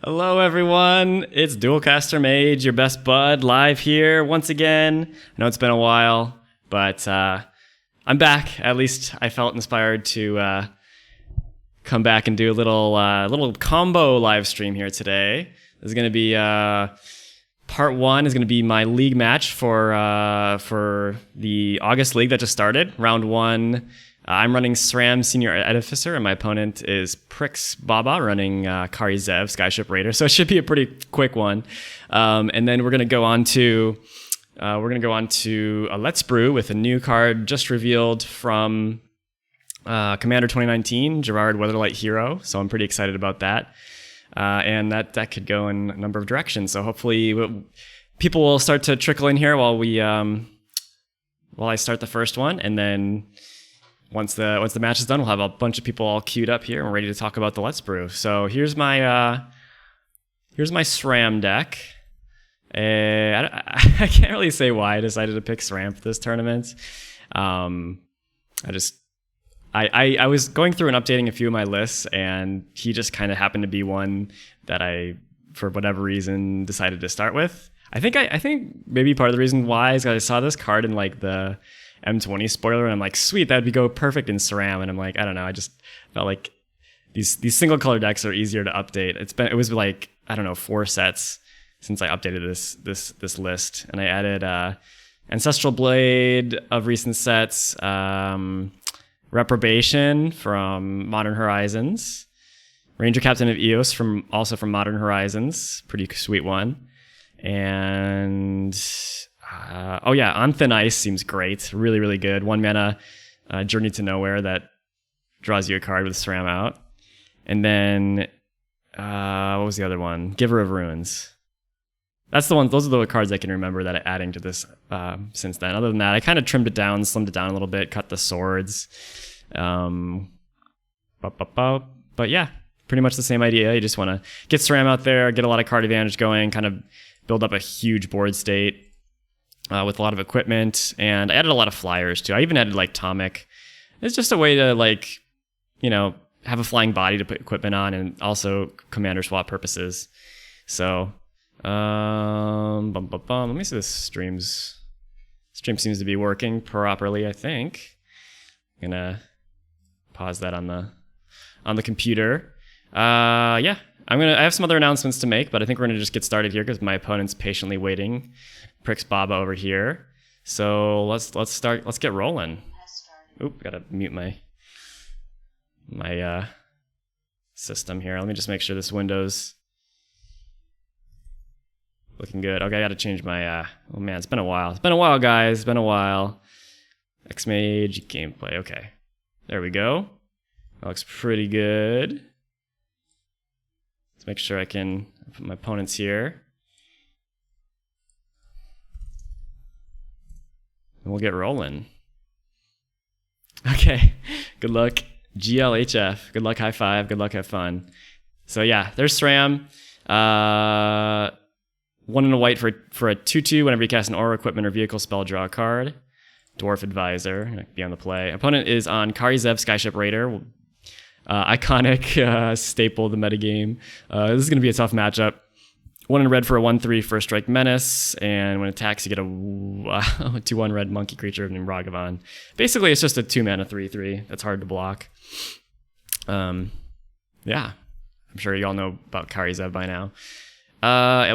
Hello everyone, it's Duelcaster Mage, your best bud, live here once again. I know it's been a while, but I'm back. At least I felt inspired to come back and do a little combo live stream here today. This is going to be part one is going to be my league match for the August league that just started, round one. I'm running Sram Senior Edificer, and my opponent is PrixxBobba running Kari Zev Skyship Raider. So it should be a pretty quick one. And then we're gonna go on to a Let's Brew with a new card just revealed from Commander 2019, Gerrard Weatherlight Hero. So I'm pretty excited about that. And that could go in a number of directions. So hopefully people will start to trickle in here while I start the first one, and then once the match is done, we'll have a bunch of people all queued up here and we're ready to talk about the Let's Brew. So here's my Sram deck. I can't really say why I decided to pick Sram for this tournament. I was going through and updating a few of my lists, and he just kind of happened to be one that I, for whatever reason, decided to start with. I think maybe part of the reason why is I saw this card in like the M20 spoiler, and I'm like, sweet, that'd go perfect in Sram. And I'm like, I don't know, I just felt like these single color decks are easier to update. It was like, I don't know, 4 sets since I updated this list, and I added Ancestral Blade of recent sets, Reprobation from Modern Horizons, Ranger Captain of Eos also from Modern Horizons, pretty sweet one, and On Thin Ice seems great. Really, really good. 1 mana Journey to Nowhere that draws you a card with Sram out. And then, what was the other one? Giver of Runes. That's the one. Those are the cards I can remember that I'm adding to this since then. Other than that, I kind of trimmed it down, slimmed it down a little bit, cut the swords. But yeah, pretty much the same idea. You just want to get Sram out there, get a lot of card advantage going, kind of build up a huge board state. With a lot of equipment, and I added a lot of flyers too. I even added like Tomic. It's just a way to have a flying body to put equipment on, and also commander swap purposes. So, let me see this stream seems to be working properly. I think I'm gonna pause that on the computer. Yeah, I have some other announcements to make, but I think we're gonna just get started here because my opponent's patiently waiting. PrixxBobba over here. So let's start. Let's get rolling. Oop, gotta mute my system here. Let me just make sure this window's looking good. Okay, I gotta change my oh man, it's been a while. It's been a while, guys. It's been a while. Mage gameplay. Okay. There we go. That looks pretty good. Let's make sure I can put my opponents here. We'll get rolling. Okay, good luck, GLHF. Good luck, high five. Good luck, have fun. So yeah, there's Sram. 1 and a white for a 2/2. Whenever you cast an aura, equipment, or vehicle spell, draw a card. Dwarf Advisor, be on the play. Opponent is on Kari Zev Skyship Raider. Iconic staple of the metagame. This is going to be a tough matchup. 1 in red for a 1/3 first strike menace, and when it attacks, you get a 2/1 red monkey creature named Ragavan. Basically, it's just a 2 mana 3/3 that's hard to block. Yeah, I'm sure you all know about Kari Zev by now.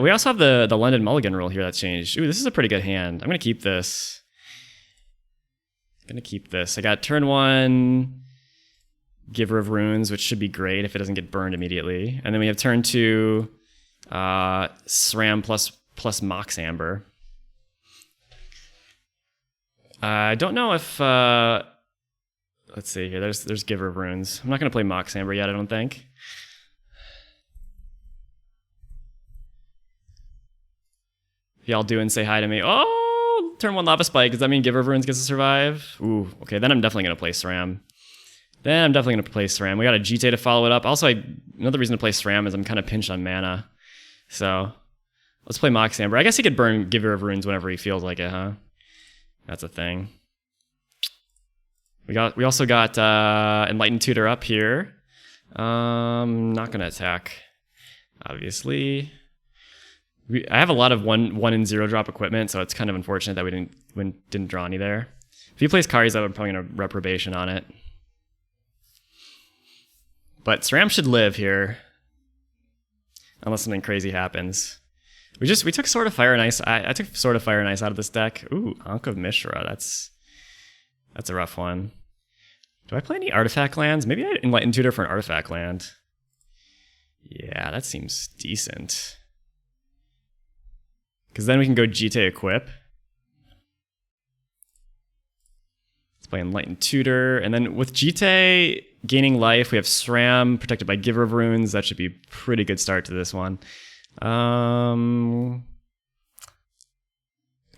We also have the London Mulligan rule here that's changed. Ooh, this is a pretty good hand. I'm gonna keep this. I got turn 1, Giver of Runes, which should be great if it doesn't get burned immediately, and then we have turn 2. Sram plus Mox Amber. I don't know if let's see here. There's Giver of Runes. I'm not gonna play Mox Amber yet, I don't think. If y'all do and say hi to me. Oh, turn 1 Lava Spike. Does that mean Giver of Runes gets to survive? Ooh, okay, then I'm definitely gonna play Sram. We got a GT to follow it up. Also, another reason to play Sram is I'm kind of pinched on mana. So let's play Mox Amber. I guess he could burn Giver of Runes whenever he feels like it, huh? That's a thing. We also got Enlightened Tutor up here. Not gonna attack. obviously. I have a lot of 1 and 0 drop equipment, so it's kind of unfortunate that we didn't draw any there. If he plays Kari Zev, I'm probably going to reprobation on it. But Sram should live here. Unless something crazy happens. We took Sword of Fire and Ice. I took Sword of Fire and Ice out of this deck. Ooh, Ankh of Mishra. That's a rough one. Do I play any artifact lands? Maybe I enlighten tutor for an artifact land. Yeah, that seems decent. Because then we can go GT equip. Let's play Enlightened Tutor. And then with GT gaining life, we have Sram protected by Giver of Runes. That should be a pretty good start to this one. I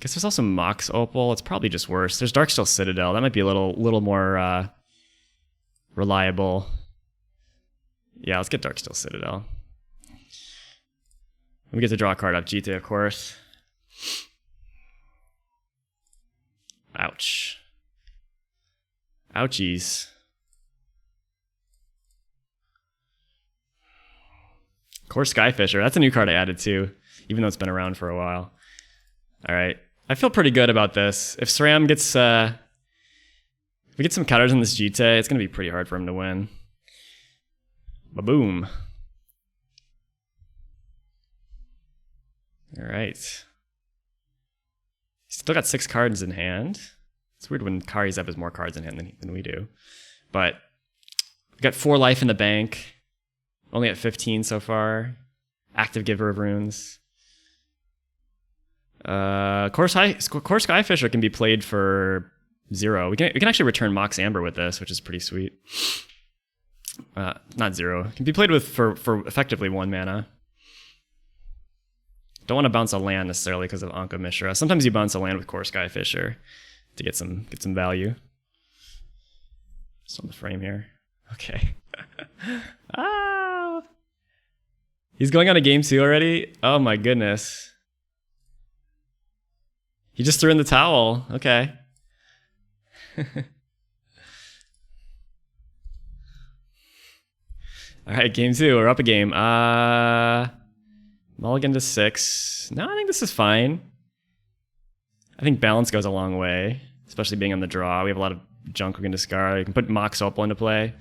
guess there's also Mox Opal. It's probably just worse. There's Darksteel Citadel. That might be a little more reliable. Yeah, let's get Darksteel Citadel. We get to draw a card off GT, of course. Ouch. Ouchies. Core Skyfisher. That's a new card I added too, even though it's been around for a while. All right. I feel pretty good about this. If Sram gets... if we get some counters in this GT, it's going to be pretty hard for him to win. Ba-boom. All right. Still got 6 cards in hand. It's weird when Kari Zev has more cards in hand than we do. But we got 4 life in the bank. Only at 15 so far. Active Giver of Runes. Core Skyfisher can be played for 0. We can actually return Mox Amber with this, which is pretty sweet. Not 0. It can be played with for effectively 1 mana. Don't want to bounce a land necessarily because of Ankh of Mishra. Sometimes you bounce a land with Core Skyfisher to get some value. Just on the frame here. Okay. Ah! He's going on a game 2 already? Oh my goodness. He just threw in the towel. Okay. Alright, game 2. We're up a game. Mulligan to 6. No, I think this is fine. I think balance goes a long way, especially being on the draw. We have a lot of junk we can discard. You can put Mox Opal into play.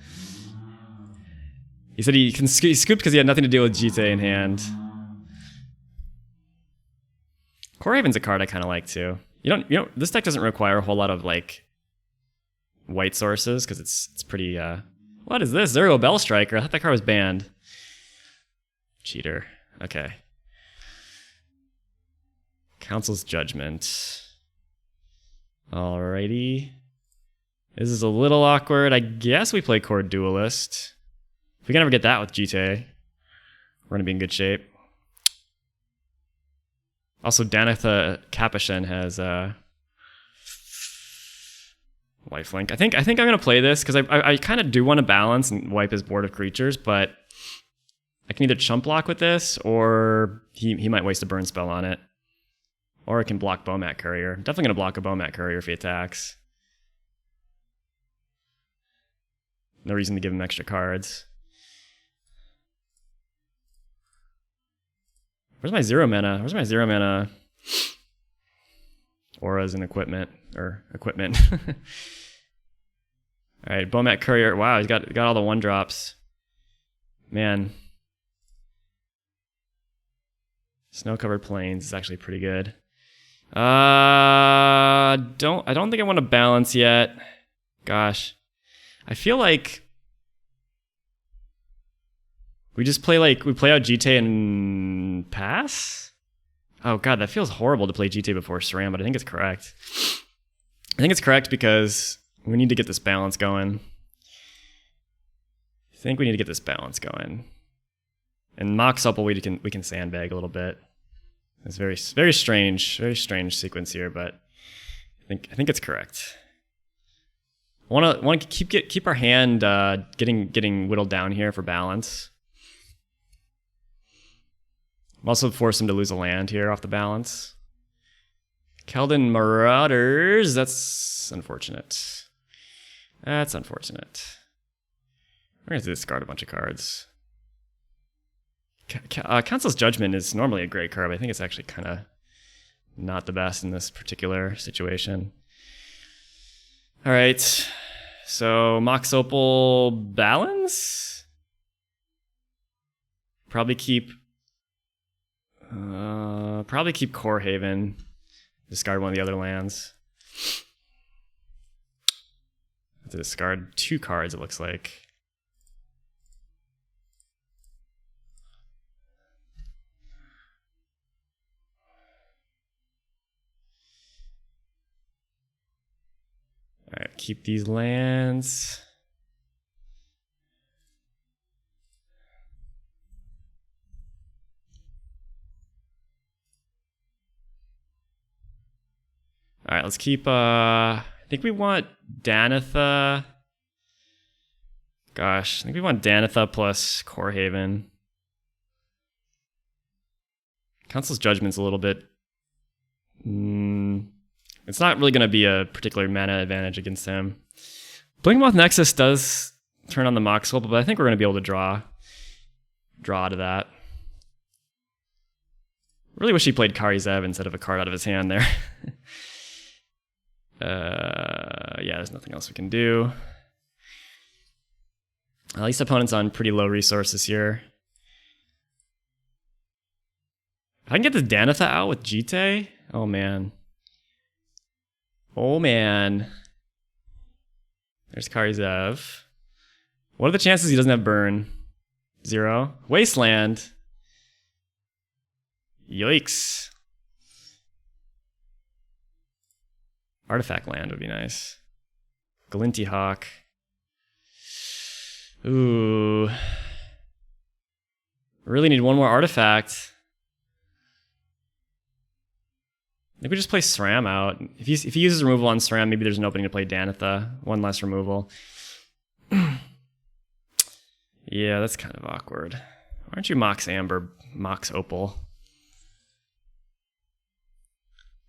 He said he scooped because he had nothing to do with GT in hand. Core Haven's a card I kind of like too. This deck doesn't require a whole lot of like white sources because it's pretty. What is this? Zero Bell Striker. I thought that card was banned. Cheater. Okay. Council's Judgment. Alrighty. This is a little awkward. I guess we play Core Duelist. If we can ever get that with GTA, we're gonna be in good shape. Also, Danitha Capuchin has lifelink. I think I'm gonna play this because I kind of do want to balance and wipe his board of creatures, but I can either chump block with this, or he might waste a burn spell on it, or I can block Bomat Courier. I'm definitely gonna block a Bomat Courier if he attacks. No reason to give him extra cards. Where's my 0 mana? Where's my 0 mana? Auras and equipment. Alright, Bomat Courier. Wow, he's got all the 1-drops. Man. Snow-covered plains is actually pretty good. I don't think I want to balance yet. Gosh. I feel like we just play we play out GT and pass? Oh god, that feels horrible to play GT before Sram, but I think it's correct. I think it's correct because we need to get this balance going. I think we need to get this balance going. And Mox Opal we can sandbag a little bit. It's very strange sequence here, but I think it's correct. Want to keep our hand getting whittled down here for balance. I'm also force him to lose a land here off the balance. Keldon Marauders. That's unfortunate. That's unfortunate. We're going to discard a bunch of cards. Council's Judgment is normally a great card, but I think it's actually kind of not the best in this particular situation. All right, so Mox Opal Balance. Probably keep Core Haven. Discard one of the other lands. Have to discard 2 cards, it looks like. All right, keep these lands. All right, let's keep, I think we want Danitha. Gosh, I think we want Danitha plus Core Haven. Council's Judgment's a little bit... it's not really going to be a particular mana advantage against him. Blinkmoth Nexus does turn on the Mox Opal, but I think we're going to be able to draw out of that. Really wish he played Kari Zev instead of a card out of his hand there. Yeah, there's nothing else we can do. At least opponent's on pretty low resources here. If I can get this Danitha out with Jite, oh man. Oh man. There's Kari Zev. What are the chances he doesn't have burn? 0. Wasteland. Yikes. Artifact land would be nice. Glinty Hawk. Ooh. Really need one more artifact. Maybe we just play Sram out. If he uses removal on Sram, maybe there's an opening to play Danitha. 1 less removal. Yeah, that's kind of awkward. Why aren't you Mox Amber, Mox Opal?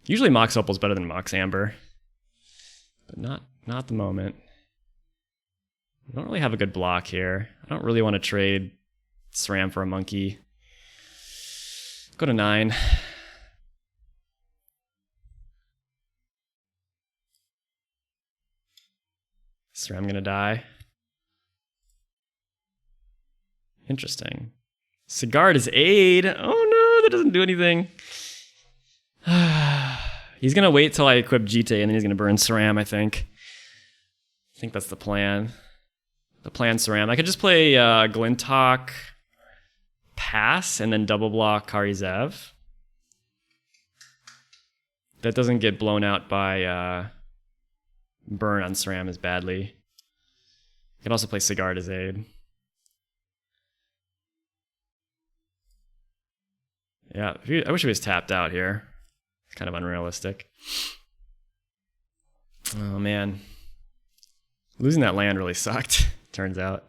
Usually Mox Opal's better than Mox Amber. But not at the moment. I don't really have a good block here. I don't really want to trade Sram for a monkey. Go to 9. Sram gonna die. Interesting. Sigard is Aid. Oh no, that doesn't do anything. He's gonna wait till I equip Jite and then he's gonna burn Sram, I think. I think that's the plan. The plan Sram. I could just play Glinthawk, pass, and then double block Kari Zev. That doesn't get blown out by burn on Sram as badly. I can also play Sigard as Aid. Yeah, I wish he was tapped out here. It's kind of unrealistic. Oh man. Losing that land really sucked, turns out.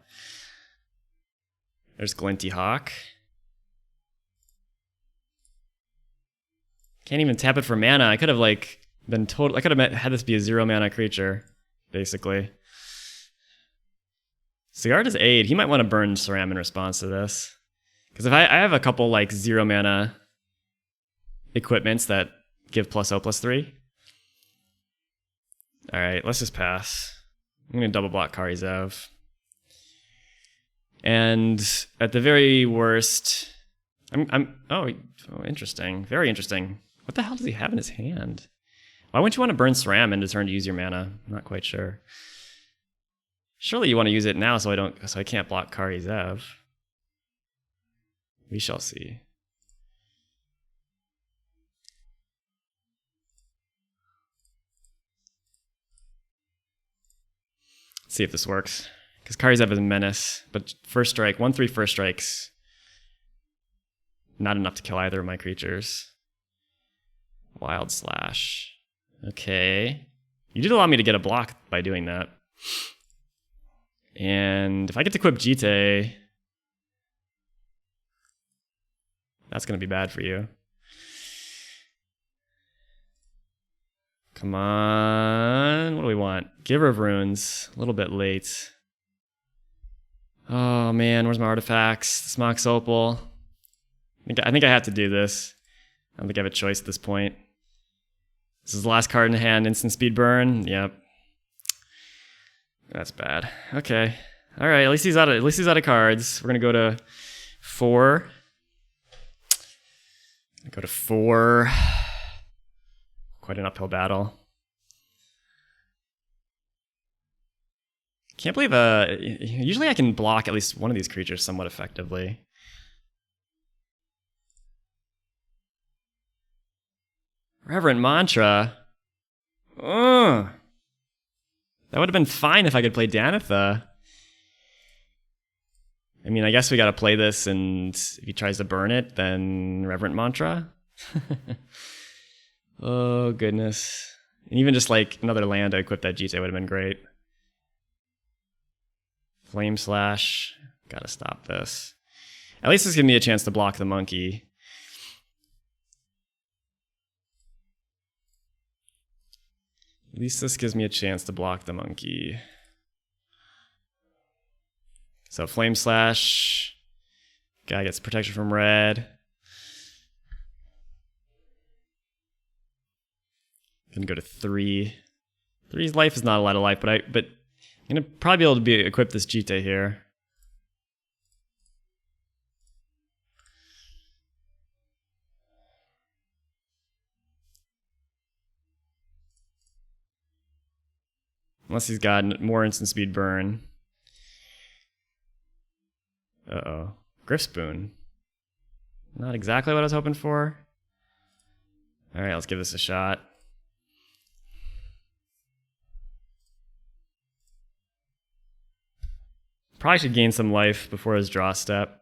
There's Glinty Hawk. Can't even tap it for mana. I could have like been total. I could have had this be a 0 mana creature, basically. Sigard is Aid. He might want to burn Sram in response to this. Because if I have a couple like 0 mana equipments that give +0/+3. Alright, let's just pass. I'm going to double block Kari Zev. And at the very worst, oh, interesting. Very interesting. What the hell does he have in his hand? Why wouldn't you want to burn Sram in turn to use your mana? I'm not quite sure. Surely you want to use it now so I can't block Kari Zev. We shall see. Let's see if this works. Because Kari Zev is a menace, but first strike, 1/3 first strikes. Not enough to kill either of my creatures. Wild Slash. Okay. You did allow me to get a block by doing that. And if I get to equip Jite, that's going to be bad for you. Come on. What do we want? Giver of Runes. A little bit late. Oh man, where's my artifacts? This Mox Opal. I think I have to do this. I don't think I have a choice at this point. This is the last card in hand. Instant speed burn. Yep. That's bad. Okay. All right. At least he's out of cards. We're gonna go to 4. Go to 4. Quite an uphill battle. Can't believe. Usually I can block at least one of these creatures somewhat effectively. Reverent Mantra. Ugh. That would have been fine if I could play Danitha. I mean, I guess we gotta play this, and if he tries to burn it, then Reverent Mantra. Oh, goodness. And even just like another land to equip that GT would have been great. Flame Slash. Gotta stop this. At least this gives me a chance to block the monkey. At least this gives me a chance to block the monkey. So Flame Slash. Guy gets protection from red. Gonna go to 3. 3's life is not a lot of life, but I'm gonna probably be able to equip this Jite here. Unless he's got more instant speed burn. Uh-oh. Griffspoon. Not exactly what I was hoping for. Alright, let's give this a shot. Probably should gain some life before his draw step.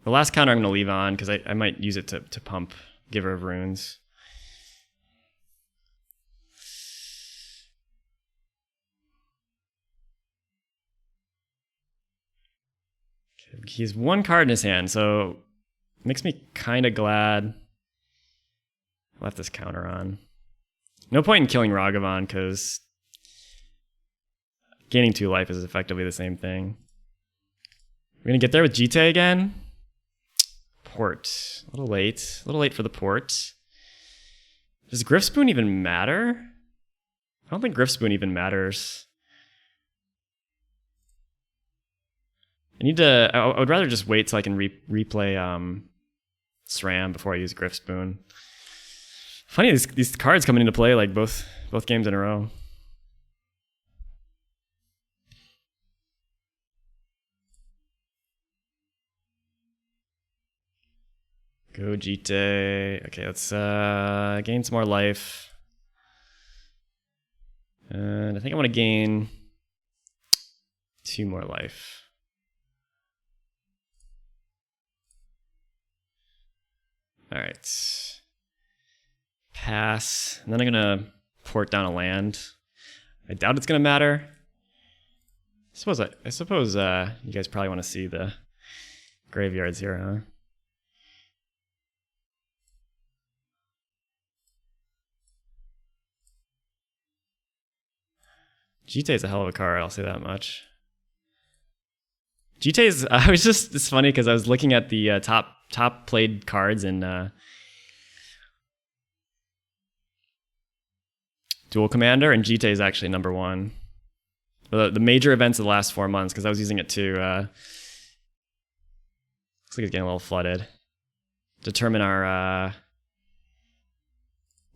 The last counter I'm going to leave on because I might use it to pump Giver of Runes. Okay, he has 1 card in his hand, so it makes me kind of glad I left this counter on. No point in killing Ragavan because gaining 2 life is effectively the same thing. We're going to get there with Jite again. Port. A little late. A little late for the port. Does Griffspoon even matter? I don't think Griffspoon even matters. I would rather just wait till I can replay SRAM before I use Griffspoon. Funny, these cards coming into play like both games in a row. Go Jite. Okay, let's gain some more life. And I think I want to gain 2 more life. All right. Pass. And then I'm going to port down a land. I doubt it's going to matter. I suppose you guys probably want to see the graveyards here, huh? Jite is a hell of a card, I'll say that much. Jite is, it's funny because I was looking at the top played cards in Duel Commander, and Jite is actually number 1. The major events of the last 4 months, because I was using it to, looks like it's getting a little flooded. Determine our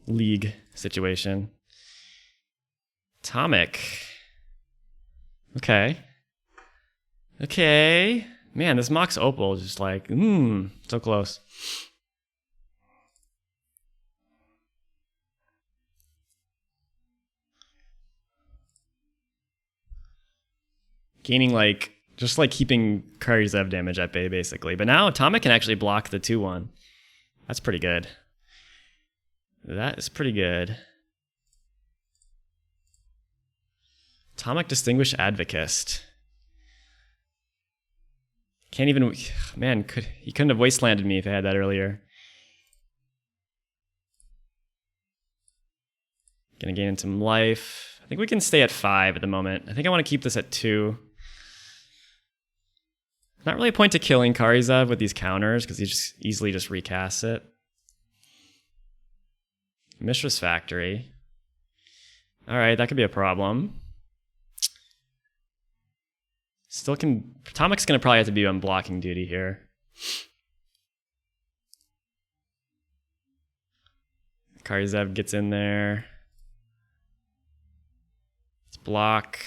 league situation. Atomic. Okay. Man, this Mox Opal is just like, so close. Gaining just keeping Kari Zev damage at bay basically. But now Atomic can actually block the 2/1. That's pretty good. That is pretty good. Atomic Distinguished Advocist. Can't even... Man, he couldn't have wastelanded me if I had that earlier. Gonna gain some life. think we can stay at 5 at the moment. I think I want to keep this at 2. Not really a point to killing Kari Zev with these counters because he just easily just recasts it. Mishra's Factory. Alright, that could be a problem. Still can... Atomic's going to probably have to be on blocking duty here. Kari Zev gets in there. Let's block.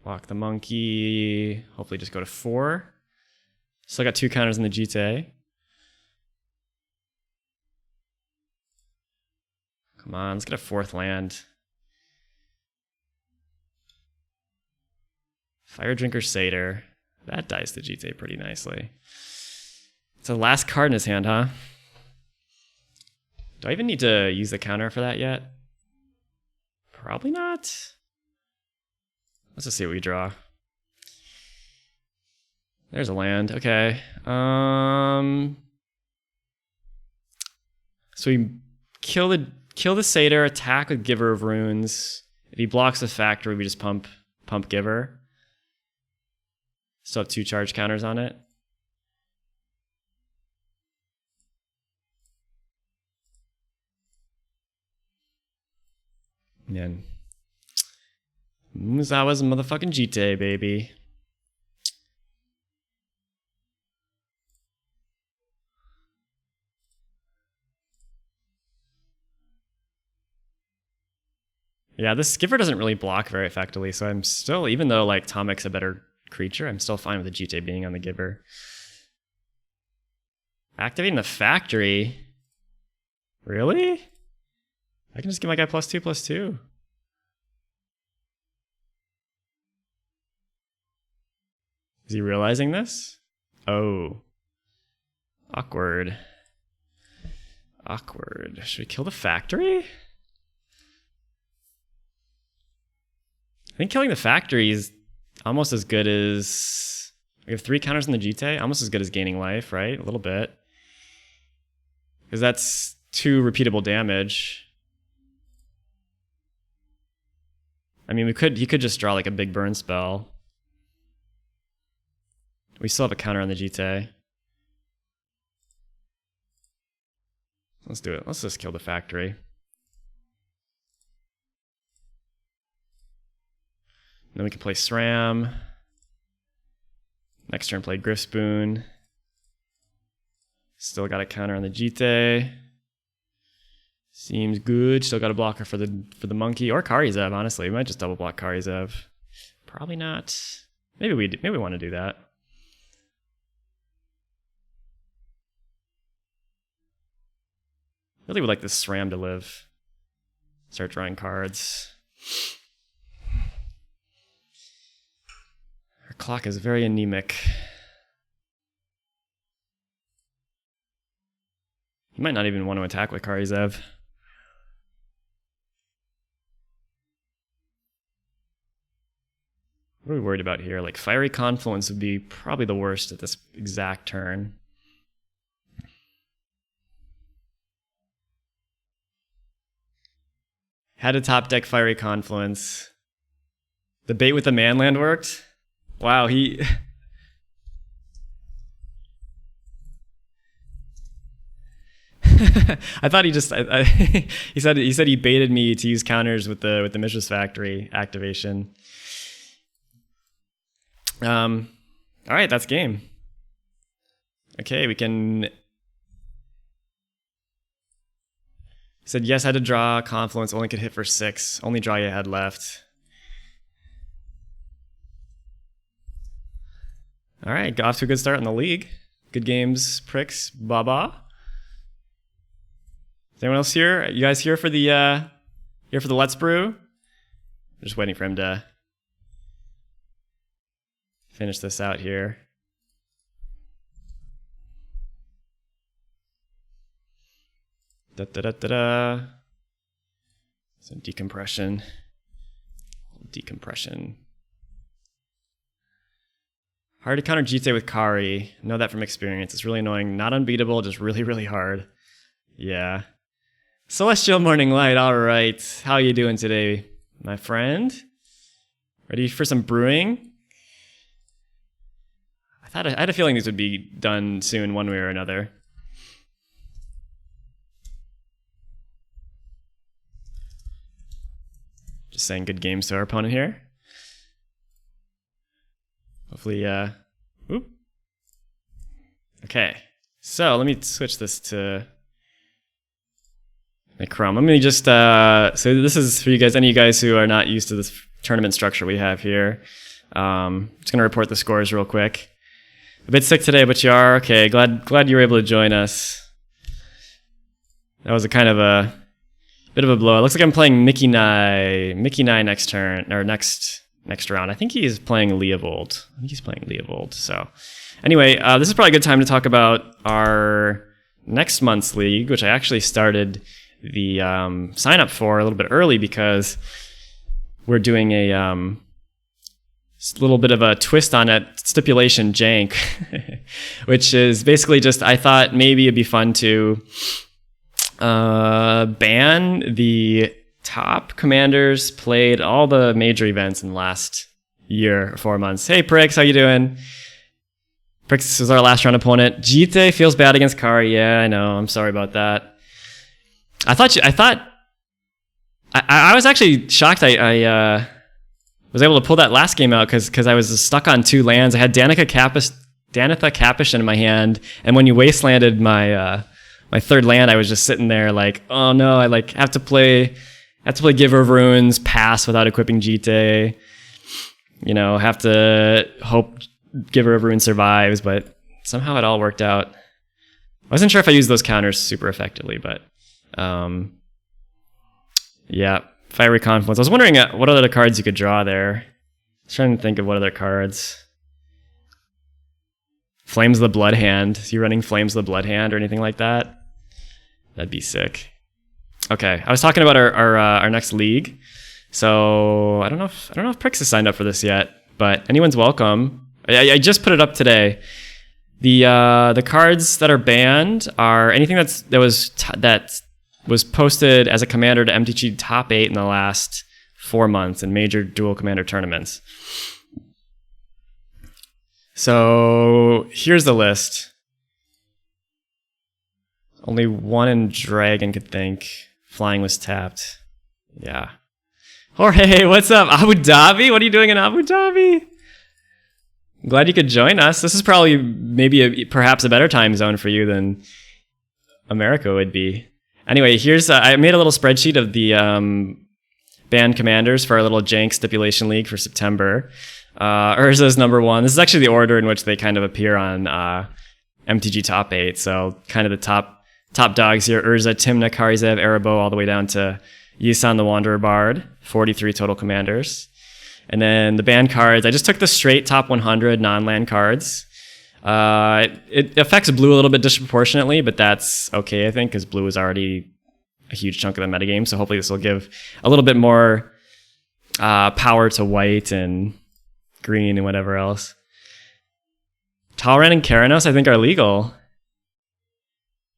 Block the monkey. Hopefully just go to 4. Still got 2 counters in the GTA. Come on, let's get a 4th land. Fire Drinker Satyr. That dies the GTA pretty nicely. It's the last card in his hand, huh? Do I even need to use the counter for that yet? Probably not. Let's just see what we draw. There's a land. Okay. So we kill the Satyr, attack with Giver of Runes. If he blocks the factory, we just pump Giver. Still have 2 charge counters on it. Man. Musawa's motherfucking GTA, baby. Yeah, this Giver doesn't really block very effectively, so I'm still, even though like Tomic's a better creature, I'm still fine with the GTA being on the Giver. Activating the factory? Really? I can just give my guy +2/+2. Is he realizing this? Oh. Awkward. Awkward. Should we kill the factory? I think killing the factory is almost as good as... We have 3 counters in the GTA, almost as good as gaining life, right? A little bit. Because that's 2 repeatable damage. I mean, he could just draw like a big burn spell. We still have a counter on the GTA. Let's do it. Let's just kill the factory. And then we can play Sram. Next turn play Griffspoon. Still got a counter on the GTA. Seems good. Still got a blocker for the monkey or Kari Zev, honestly. We might just double block Kari Zev. Probably not. Maybe we want to do that. Really would like this Sram to live. Start drawing cards. Our clock is very anemic. He might not even want to attack with Kari Zev. What are we worried about here? Like Fiery Confluence would be probably the worst at this exact turn. Had a top deck Fiery Confluence. The bait with the manland worked. Wow, he... I thought he just... he said he baited me to use counters with the Mishra's Factory activation. All right, that's game. Okay, we can... He said, yes, I had to draw Confluence, only could hit for 6. Only draw you had left. All right, got off to a good start in the league. Good games, PrixxBobba. Is anyone else here? You guys here for the Let's Brew? I'm just waiting for him to finish this out here. Some decompression. Hard to counter GTA with Kari. Know that from experience. It's really annoying. Not unbeatable, just really, really hard. Yeah. Celestial Morning Light, all right. How you doing today, my friend? Ready for some brewing? I had a feeling these would be done soon, one way or another. Just saying good games to our opponent here. Hopefully, oop. Okay, so let me switch this to my Chrome. Let me just, so this is for you guys, any of you guys who are not used to this tournament structure we have here. Just gonna report the scores real quick. A bit sick today, but you are okay. Glad you were able to join us. That was a kind of a bit of a blow. It looks like I'm playing Mickey Nye next turn or next round. I think he's playing Leovold. So anyway, this is probably a good time to talk about our next month's league, which I actually started the sign up for a little bit early because we're doing a little bit of a twist on it, stipulation jank, which is basically just, I thought maybe it'd be fun to ban the top commanders played all the major events in the last year or 4 months. Hey Prixx, how you doing? Prixx is our last round opponent. Jite feels bad against Kari. Yeah, I know. I'm sorry about that. I was actually shocked. I was able to pull that last game out because I was stuck on 2 lands. I had Danica Capish in my hand, and when you wastelanded my my 3rd land, I was just sitting there like, oh no, I like have to play Giver of Runes, pass without equipping Jite. You know, have to hope Giver of Runes survives, but somehow it all worked out. I wasn't sure if I used those counters super effectively, but yeah. Fiery Confluence. I was wondering what other cards you could draw there. I was trying to think of what other cards. Flames of the Blood Hand. Is he running Flames of the Blood Hand or anything like that? That'd be sick. Okay, I was talking about our next league. So I don't know if Prixx has signed up for this yet, but anyone's welcome. I just put it up today. The cards that are banned are anything that was posted as a commander to MTG top 8 in the last 4 months in major dual commander tournaments. So here's the list. Only one in Dragon could think. Flying was tapped. Yeah. Jorge, what's up? Abu Dhabi? What are you doing in Abu Dhabi? I'm glad you could join us. This is probably perhaps a better time zone for you than America would be. Anyway, here's I made a little spreadsheet of the banned commanders for our little jank stipulation league for September. Urza's number 1. This is actually the order in which they kind of appear on MTG Top 8. So kind of the top dogs here: Urza, Tymna, Kari Zev, Erebo, all the way down to Yisan the Wanderer Bard. 43 total commanders. And then the banned cards, I just took the straight top 100 non-land cards. It affects blue a little bit disproportionately, but that's okay, I think, because blue is already a huge chunk of the metagame. So hopefully this will give a little bit more power to white and green and whatever else. Talrand and Keranos, I think, are legal.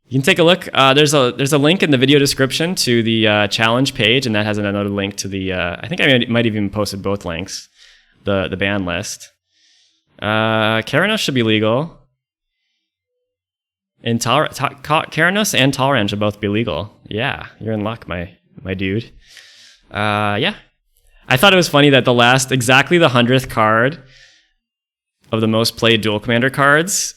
You can take a look. There's a link in the video description to the challenge page, and that has another link to the. I think I might have even posted both links. The ban list. Keranos should be legal. And Keranos and Talrand should both be legal. Yeah, you're in luck, my dude. Yeah. I thought it was funny that exactly the 100th card of the most played dual commander cards,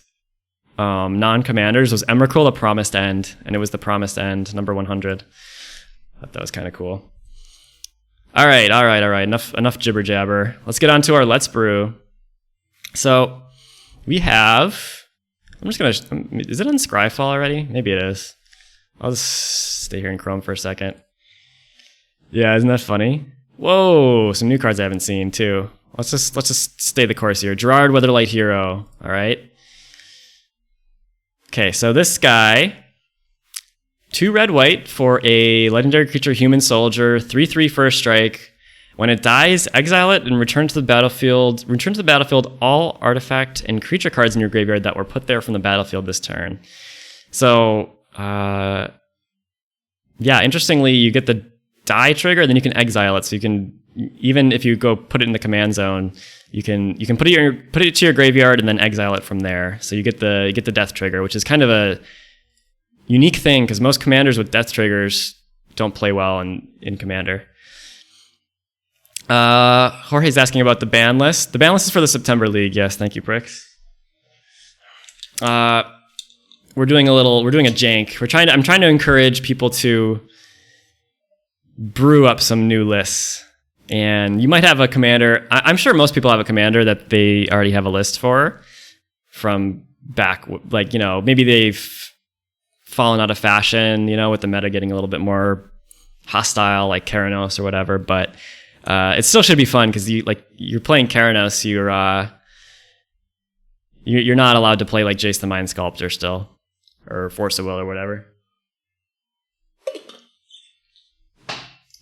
non-commanders, was Emrakul, the Promised End, and it was the Promised End, number 100. I thought that was kind of cool. All right. Enough jibber jabber. Let's get on to our Let's Brew. So we have. I'm just gonna. Is it on Scryfall already? Maybe it is. I'll just stay here in Chrome for a second. Yeah, isn't that funny? Whoa, some new cards I haven't seen too. Let's just stay the course here. Gerrard, Weatherlight Hero. All right. Okay, so this guy, 2 red white for a legendary creature, human soldier, 3/3 first strike. When it dies, exile it and return to the battlefield. Return to the battlefield all artifact and creature cards in your graveyard that were put there from the battlefield this turn. So, yeah, interestingly, you get the die trigger, and then you can exile it. So you can even if you go put it in the command zone, you can put it to your graveyard and then exile it from there. So you get the death trigger, which is kind of a unique thing because most commanders with death triggers don't play well in Commander. Jorge's asking about the ban list. The ban list is for the September League. Yes, thank you, Prixx. We're doing a jank. I'm trying to encourage people to brew up some new lists. And you might have a commander. I'm sure most people have a commander that they already have a list for from back, like, maybe they've fallen out of fashion, with the meta getting a little bit more hostile, like Keranos or whatever. But it still should be fun because you're playing Keranos, you're not allowed to play like Jace the Mind Sculptor still, or Force of Will or whatever.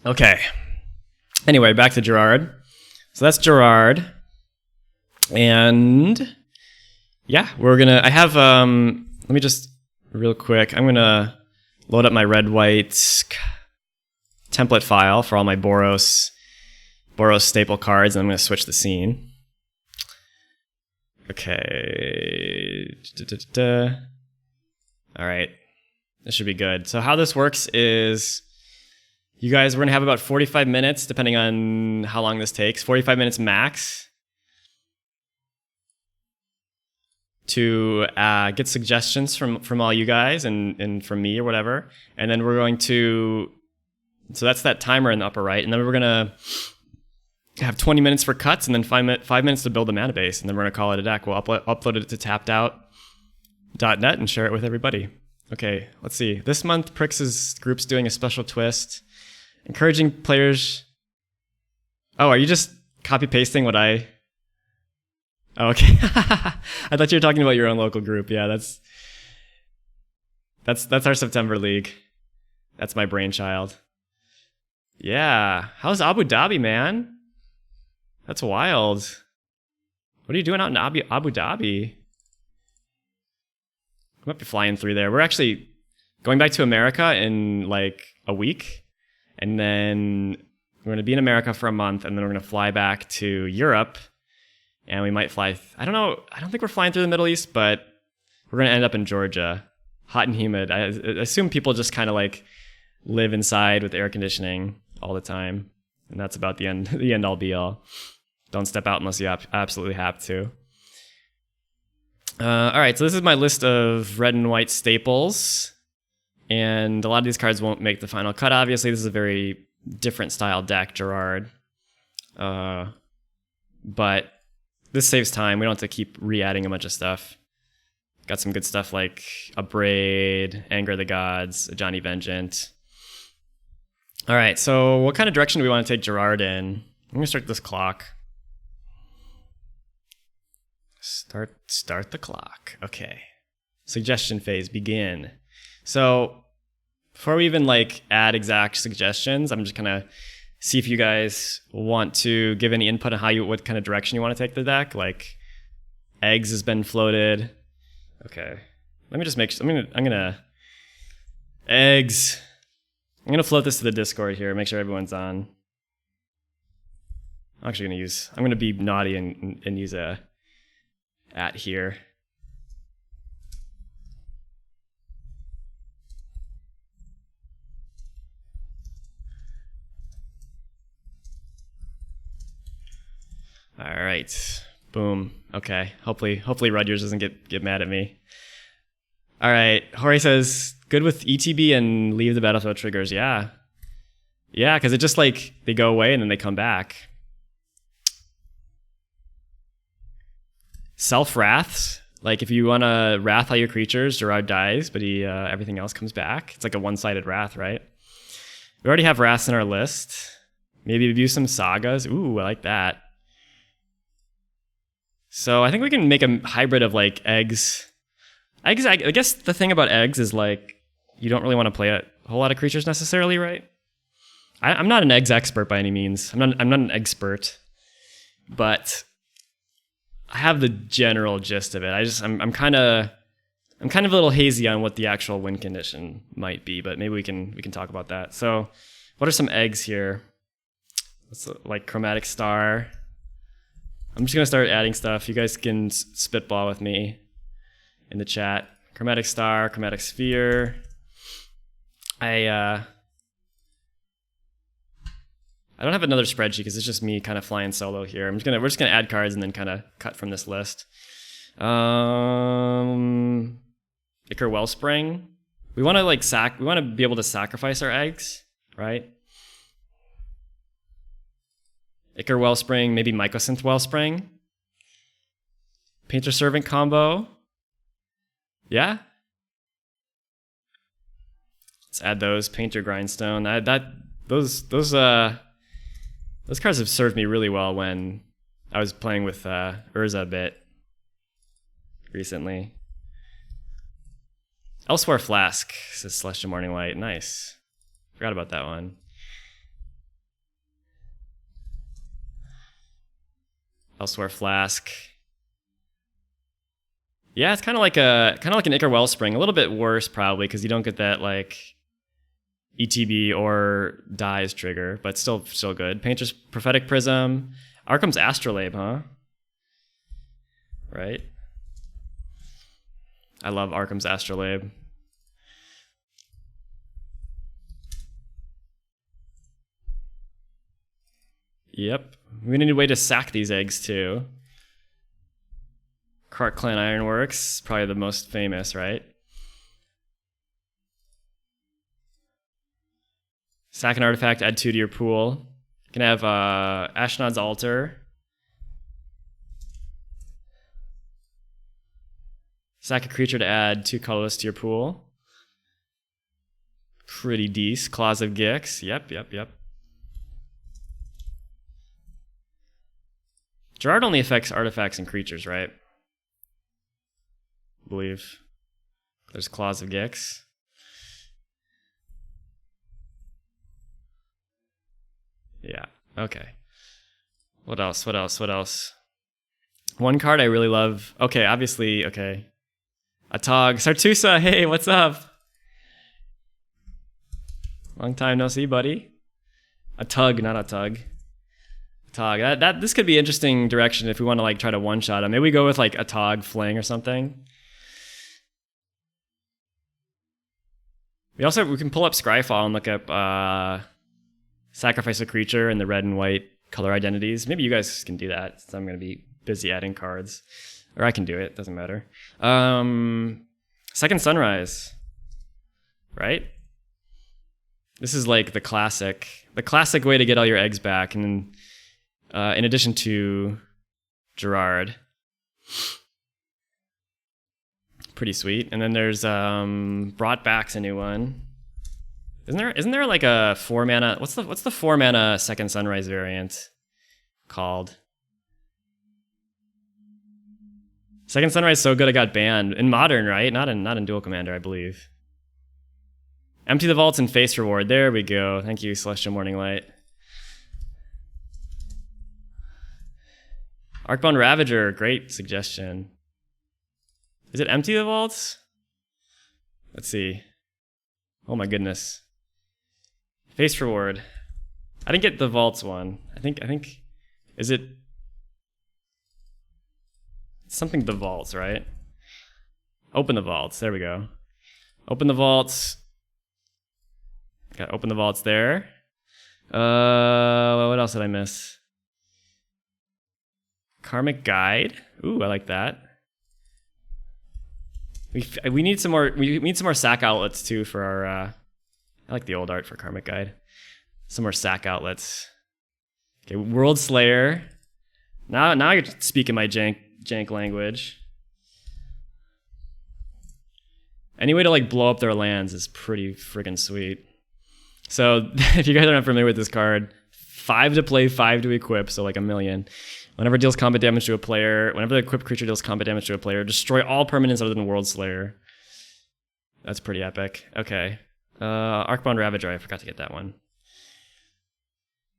Okay. Anyway, back to Gerrard. So that's Gerrard. And yeah, I have, let me just real quick, I'm going to load up my red-white template file for all my Boros staple cards, and I'm going to switch the scene. Okay. All right. This should be good. So how this works is we're going to have about 45 minutes, depending on how long this takes, 45 minutes max, to get suggestions from all you guys and from me or whatever. And then we're going to, so that's that timer in the upper right. And then we're going to have 20 minutes for cuts and then 5 minutes to build a mana base. And then we're going to call it a deck. We'll upload it to tappedout.net and share it with everybody. Okay, let's see. This month, Prixx's group's doing a special twist. Encouraging players. Oh, are you just copy pasting what I? Oh, okay. I thought you were talking about your own local group. Yeah, that's our September League. That's my brainchild. Yeah, how's Abu Dhabi, man? That's wild. What are you doing out in Abu Dhabi? I might be flying through there. We're actually going back to America in like a week. And then we're going to be in America for a month, and then we're going to fly back to Europe, and we might fly. I don't know. I don't think we're flying through the Middle East, but we're going to end up in Georgia, hot and humid. I assume people just kind of like live inside with air conditioning all the time, and that's about the end all be all. Don't step out unless you absolutely have to. All right, so this is my list of red and white staples. And a lot of these cards won't make the final cut. Obviously, this is a very different style deck, Gerrard. But this saves time. We don't have to keep re-adding a bunch of stuff. Got some good stuff like a Braid, Anger of the Gods, a Johnny Vengeant. All right, so what kind of direction do we want to take Gerrard in? I'm going to start this clock. Start the clock. Okay. Suggestion phase, begin. So before we even like add exact suggestions, I'm just gonna see if you guys want to give any input on what kind of direction you want to take the deck. Like eggs has been floated. Okay, let me just make sure. I'm gonna eggs. I'm gonna float this to the Discord here. Make sure everyone's on. I'm gonna be naughty and use a @ here. All right, boom. Okay, hopefully Rudgers doesn't get mad at me. All right, Jorge says good with ETB and leave the battlefield triggers. Yeah, because it just like they go away and then they come back. Self-wraths, like if you want to wrath all your creatures, Gerrard dies, but everything else comes back. It's like a one-sided wrath, right? We already have wraths in our list. Maybe review some sagas. Ooh, I like that. So I think we can make a hybrid of like eggs. I guess the thing about eggs is like you don't really want to play a whole lot of creatures necessarily, right? I'm not an eggs expert by any means. I'm not an expert, but I have the general gist of it. I'm kind of a little hazy on what the actual win condition might be, but maybe we can talk about that. So, what are some eggs here? like Chromatic Star. I'm just gonna start adding stuff. You guys can spitball with me in the chat. Chromatic Star, Chromatic Sphere. I don't have another spreadsheet because it's just me kind of flying solo here. We're just gonna add cards and then kind of cut from this list. Ichor Wellspring. We want to we want to be able to sacrifice our eggs, right? Ichor Wellspring, maybe Mycosynth Wellspring. Painter Servant combo. Yeah. Let's add those. Painter Grindstone. Those cards have served me really well when I was playing with Urza a bit recently. Elsewhere Flask, says Celestial Morning Light. Nice. Forgot about that one. Elsewhere Flask. Yeah, it's kind of like an Ichor Wellspring. A little bit worse probably because you don't get that like ETB or Dies trigger, but still good. Painter's Prophetic Prism. Arkham's Astrolabe, huh? Right. I love Arkham's Astrolabe. Yep. We need a way to sack these eggs too. Kark Clan Ironworks, probably the most famous, right? Sack an artifact, add 2 to your pool. You can have Ashnod's Altar. Sack a creature to add 2 colorless to your pool. Pretty decent. Claws of Gix. Yep. Gerrard only affects artifacts and creatures, right? I believe. There's Claws of Gix. Yeah, okay. What else? One card I really love. Okay, obviously, okay. Atog. Sartusa, hey, what's up? Long time no see, buddy. A tug, not a tug. Tog. This could be interesting direction if we want to try to one-shot him. Maybe we go with a Tog Fling or something. We can pull up Scryfall and look up sacrifice a creature and the red and white color identities. Maybe you guys can do that since I'm going to be busy adding cards. Or I can do it, doesn't matter. Second Sunrise, right? This is the classic way to get all your eggs back. And in addition to Gerrard. Pretty sweet. And then there's Brought Back's a new one. Isn't there a 4 mana? What's the 4 mana Second Sunrise variant called? Second Sunrise is so good it got banned in Modern, right? Not in Duel Commander, I believe. Empty the vaults and face reward. There we go. Thank you, Celestial Morning Light. Arcbound Ravager, great suggestion. Is it empty the vaults? Let's see. Oh my goodness. Face reward. I didn't get the vaults one. I think is it something the vaults, right? Open the vaults. There we go. Open the vaults. Got open the vaults there. What else did I miss? Karmic Guide. Ooh, I like that. We need some more. We need some more sack outlets too for our. I like the old art for Karmic Guide. Some more sack outlets. Okay, World Slayer. Now you're speaking my jank language. Any way to blow up their lands is pretty friggin' sweet. So if you guys are not familiar with this card, 5 to play, 5 to equip, so a million. Whenever it deals combat damage to a player, whenever the equipped creature deals combat damage to a player, destroy all permanents other than World Slayer. That's pretty epic. Okay. Arcbound Ravager, I forgot to get that one.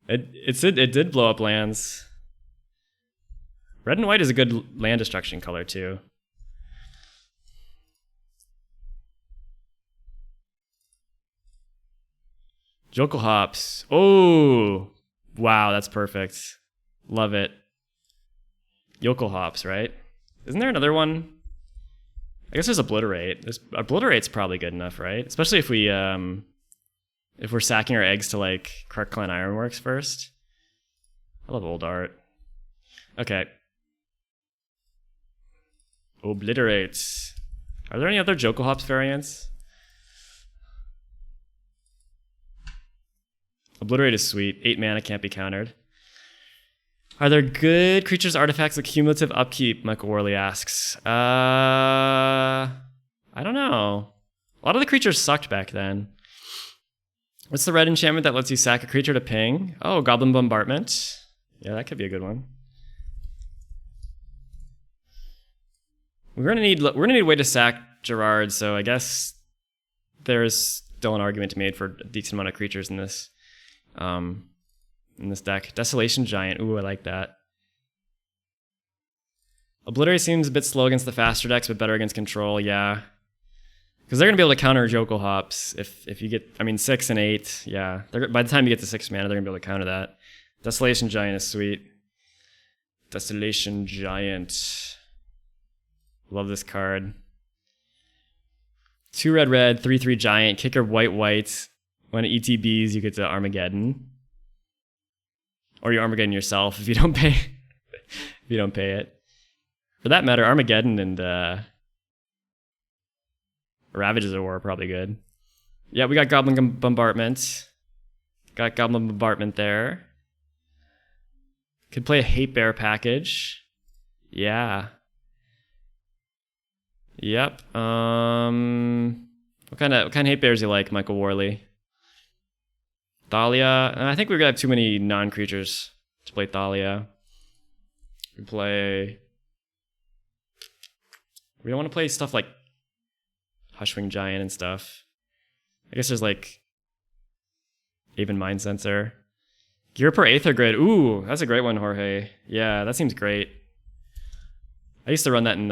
It did blow up lands. Red and white is a good land destruction color too. Jokel Hops. Oh, Wow, that's perfect. Love it. Yokel Hops, right? Isn't there another one? I guess there's Obliterate. Obliterate's probably good enough, right? Especially if we're sacking our eggs to like Krark Clan Ironworks first. I love old art. Okay. Obliterate. Are there any other Yokel Hops variants? Obliterate is sweet. 8 mana can't be countered. Are there good creatures, artifacts with cumulative upkeep? Michael Worley asks. I don't know. A lot of the creatures sucked back then. What's the red enchantment that lets you sack a creature to ping? Oh, Goblin Bombardment. Yeah, that could be a good one. We're gonna need a way to sack Gerrard, so I guess there's still an argument to be made for a decent amount of creatures in this deck. Desolation Giant. Ooh, I like that. Obliterate seems a bit slow against the faster decks, but better against control. Yeah, because they're gonna be able to counter Yokel Hops if you get. I mean, 6 and 8. Yeah, by the time you get to 6 mana, they're gonna be able to counter that. Desolation Giant is sweet. Desolation Giant. Love this card. 2 red, 3/3 Giant. Kicker white. When it ETBs, you get to Armageddon. Or you Armageddon yourself if you don't pay it. For that matter, Armageddon and Ravages of War are probably good. Yeah, we got Goblin Bombardment. Got Goblin Bombardment there. Could play a Hate Bear package. Yeah. Yep. What kind of Hate Bears you like, Michael Worley? Thalia. I think we're gonna have too many non-creatures to play Thalia. We don't want to play stuff like Hushwing Giant and stuff. I guess there's like Aven Mind Sensor. Gear per Aether Grid. Ooh, that's a great one, Jorge. Yeah, that seems great. I used to run that in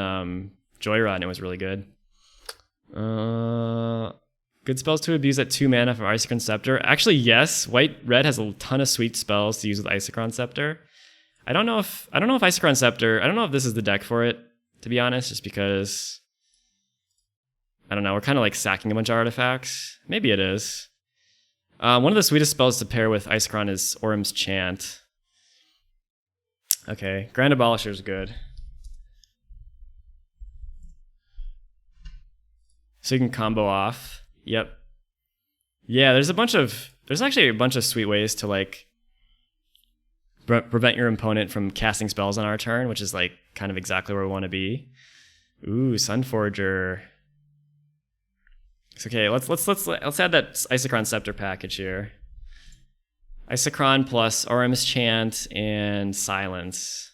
Joyride and it was really good. Good spells to abuse at 2 mana from Isochron Scepter. Actually, yes. Red has a ton of sweet spells to use with Isochron Scepter. I don't know if Isochron Scepter. I don't know if this is the deck for it, to be honest. Just because I don't know. We're kind of like sacking a bunch of artifacts. Maybe it is. One of the sweetest spells to pair with Isochron is Orym's Chant. Okay, Grand Abolisher is good. So you can combo off. Yep. Yeah, there's actually a bunch of sweet ways to like prevent your opponent from casting spells on our turn, which is like kind of exactly where we want to be. Ooh, Sunforger. Okay, let's add that Isochron Scepter package here. Isochron plus Orym's Chant and Silence.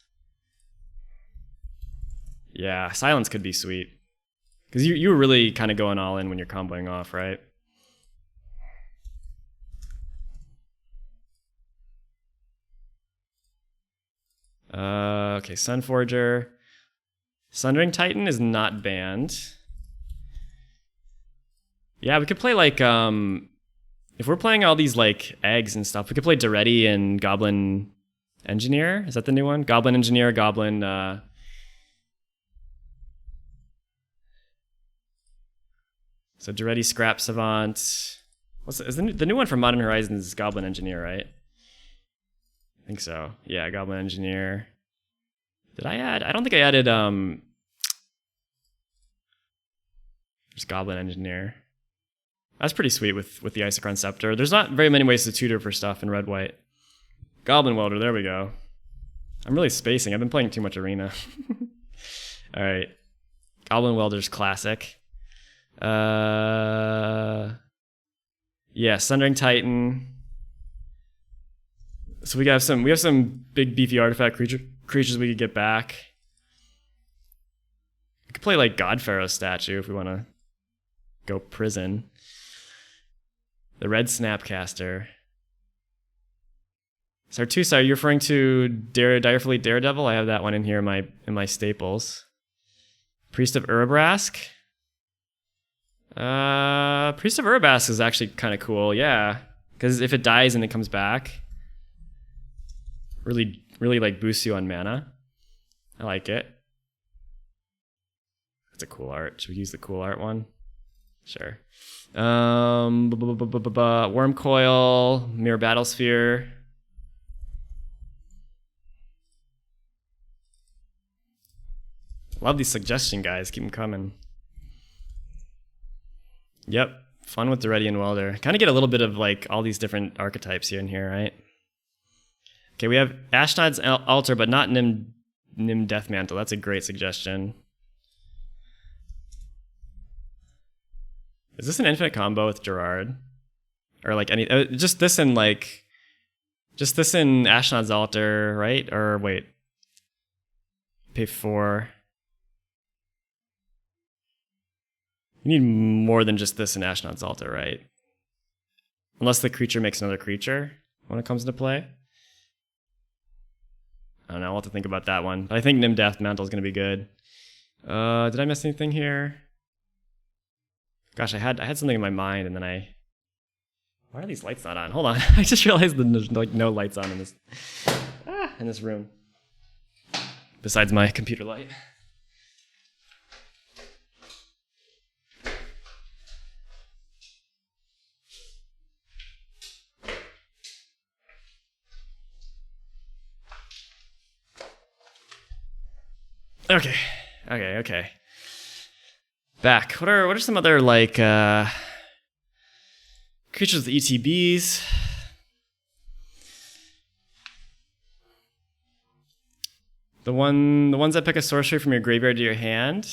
Yeah, Silence could be sweet. Because you were really kind of going all in when you're comboing off, right? Okay, Sunforger. Sundering Titan is not banned. Yeah, we could play like if we're playing all these like eggs and stuff, we could play Duretti and Goblin Engineer. Is that the new one? Goblin Engineer, Goblin so Duretti, Scrap Savant. Is the new one from Modern Horizons is Goblin Engineer, right? I think so. Yeah, Goblin Engineer. Did I add? I don't think I added just Goblin Engineer. That's pretty sweet with the Isochron Scepter. There's not very many ways to tutor for stuff in red-white. Goblin Welder, there we go. I'm really spacing. I've been playing too much Arena. Alright. Goblin Welder's classic. Yeah, Sundering Titan. So we have some big beefy artifact creatures we could get back. We could play like God Pharaoh's statue if we want to go prison. The red Snapcaster. Sartusa, are you referring to Direfully Daredevil? I have that one in here in my staples. Priest of Urabrask. Priest of Urabrask is actually kind of cool, yeah. Because if it dies and it comes back, really like boosts you on mana. I like it. That's a cool art. Should we use the cool art one? Sure. Worm Coil, Mirror Battlesphere. Love these suggestion guys. Keep them coming. Yep. Fun with the Redian Welder. Kind of get a little bit of like all these different archetypes here and here, right? Okay, we have Ashnod's Altar, but not Nim Deathmantle. That's a great suggestion. Is this an infinite combo with Gerrard? Or like any just this in Ashnod's Altar, right? Or wait. Pay 4. You need more than just this in Ashnod's Altar, right? Unless the creature makes another creature when it comes into play. I don't know, I'll have to think about that one. But I think Nim Deathmantle is going to be good. Did I miss anything here? Gosh, I had something in my mind and then why are these lights not on? Hold on. I just realized that there's like no lights on in this room. Besides my computer light. Okay. Back. What are some other like creatures with ETBs? The ones that pick a sorcery from your graveyard to your hand.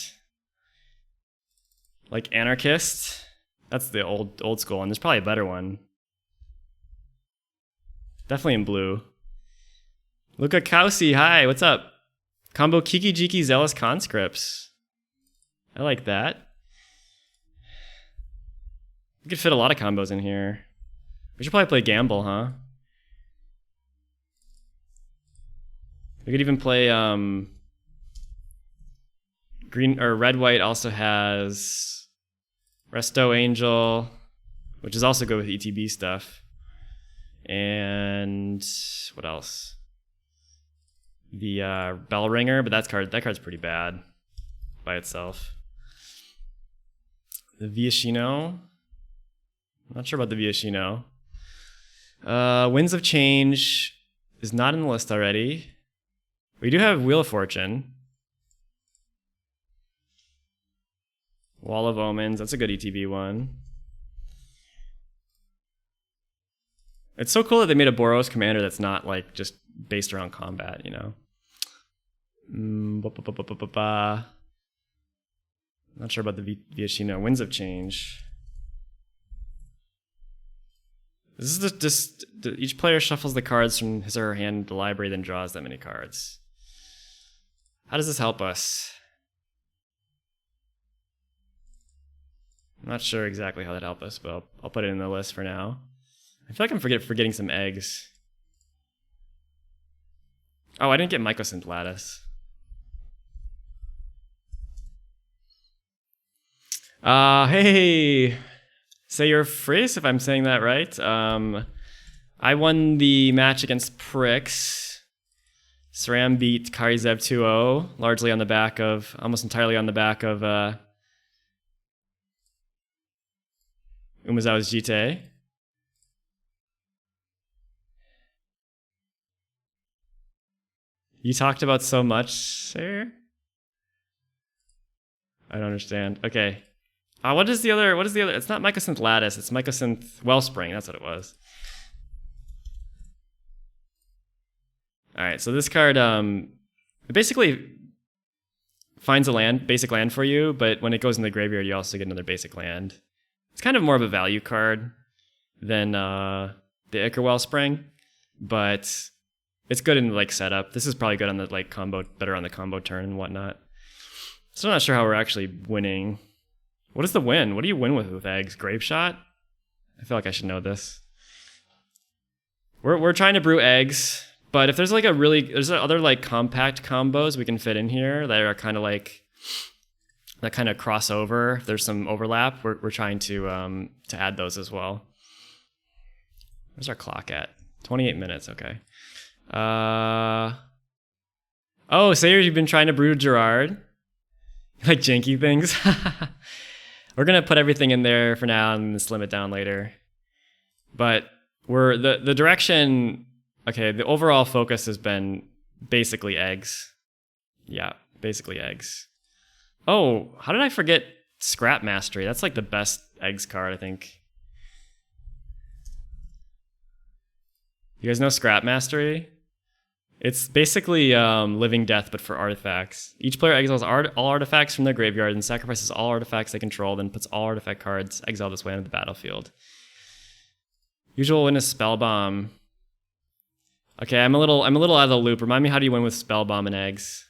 Like Anarchist. That's the old school one. There's probably a better one. Definitely in blue. Luca Kausi, hi, what's up? Combo Kiki Jiki Zealous Conscripts. I like that. We could fit a lot of combos in here. We should probably play Gamble, huh? We could even play green or red white also has Resto Angel, which is also good with ETB stuff. And what else? The Bell Ringer, but that card's pretty bad by itself. The Viashino. I'm not sure about the Viashino. Winds of Change is not in the list already. We do have Wheel of Fortune. Wall of Omens, that's a good ETB one. It's so cool that they made a Boros commander that's not like just based around combat, you know? Not sure about the Viashino. Winds of Change. This is just each player shuffles the cards from his or her hand to the library, then draws that many cards. How does this help us? I'm not sure exactly how that helps us, but I'll put it in the list for now. I feel like I'm forgetting some eggs. Oh, I didn't get Mycosynth Lattice. Hey, say your phrase if I'm saying that right. I won the match against Prixx. Sram beat Kari Zev 2-0, largely on the back of, almost entirely on the back of Umezawa's Jite. You talked about so much, sir? I don't understand. Okay. What is the other? It's not Mycosynth Lattice, it's Mycosynth Wellspring, that's what it was. Alright, so this card it basically finds a basic land for you, but when it goes in the graveyard you also get another basic land. It's kind of more of a value card than the Ichor Wellspring, but it's good in the like setup. This is probably good on the like combo, better on the combo turn and whatnot. So I'm not sure how we're actually winning. What is the win? What do you win with eggs? Grave Shot? I feel like I should know this. We're trying to brew eggs, but if there's like there's other like compact combos we can fit in here that are kind of like that kind of cross over. If there's some overlap, we're trying to add those as well. Where's our clock at? 28 minutes. Okay. Oh, Sayer, you've been trying to brew Gerrard? Like janky things? We're gonna put everything in there for now and slim it down later. But we're the direction. Okay, the overall focus has been basically eggs. Yeah, basically eggs. Oh, how did I forget Scrap Mastery? That's like the best eggs card, I think. You guys know Scrap Mastery? It's basically Living Death, but for artifacts. Each player exiles all artifacts from their graveyard and sacrifices all artifacts they control, then puts all artifact cards exiled this way onto the battlefield. Usual win is Spellbomb. Okay, I'm a little out of the loop. Remind me, how do you win with Spellbomb and eggs?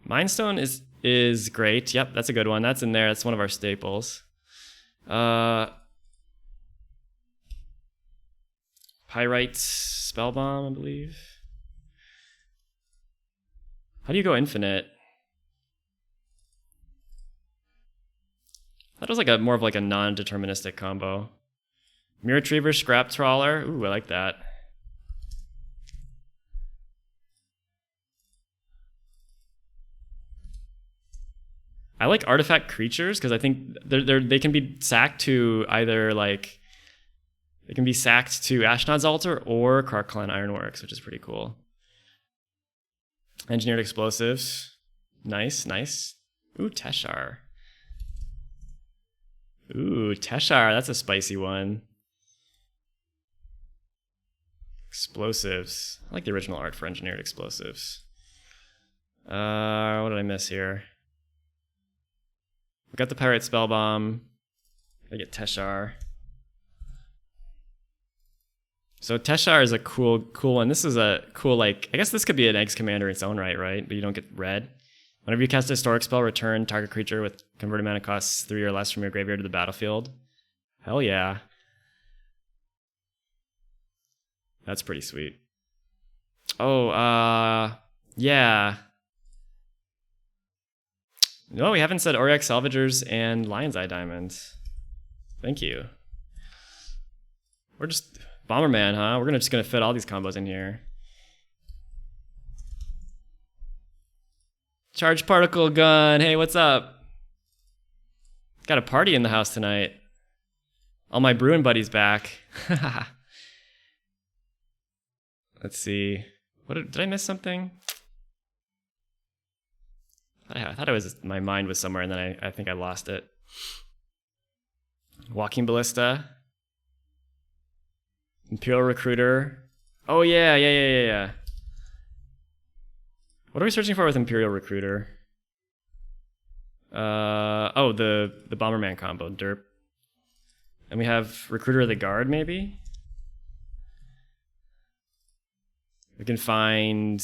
Mindstone is great. Yep, that's a good one. That's in there. That's one of our staples. Pyrite Spellbomb, I believe. How do you go infinite? That was like more of a non-deterministic combo. Mirror Retriever, Scrap Trawler. Ooh, I like that. I like artifact creatures because I think they can be sacked to either they can be sacked to Ashnod's Altar or Karklan Ironworks, which is pretty cool. Engineered Explosives. Nice, nice. Ooh, Teshar. Ooh, Teshar, that's a spicy one. Explosives. I like the original art for Engineered Explosives. What did I miss here? We got the Pirate Spellbomb. I get Teshar. So Teshar is a cool one. This is a cool, I guess this could be an Eggs commander in its own right? But you don't get red. Whenever you cast a historic spell, return target creature with converted mana costs 3 or less from your graveyard to the battlefield. Hell yeah. That's pretty sweet. Oh, yeah. No, we haven't said Auric Salvagers and Lion's Eye Diamonds. Thank you. We're just Bomberman, huh? We're just gonna fit all these combos in here. Charged Particle Gun. Hey, what's up? Got a party in the house tonight. All my Brewing buddies back. Let's see. Did I miss something? I thought my mind was somewhere, and then I think I lost it. Walking Ballista. Imperial Recruiter. Oh yeah. What are we searching for with Imperial Recruiter? Oh, the Bomberman combo, derp. And we have Recruiter of the Guard, maybe? We can find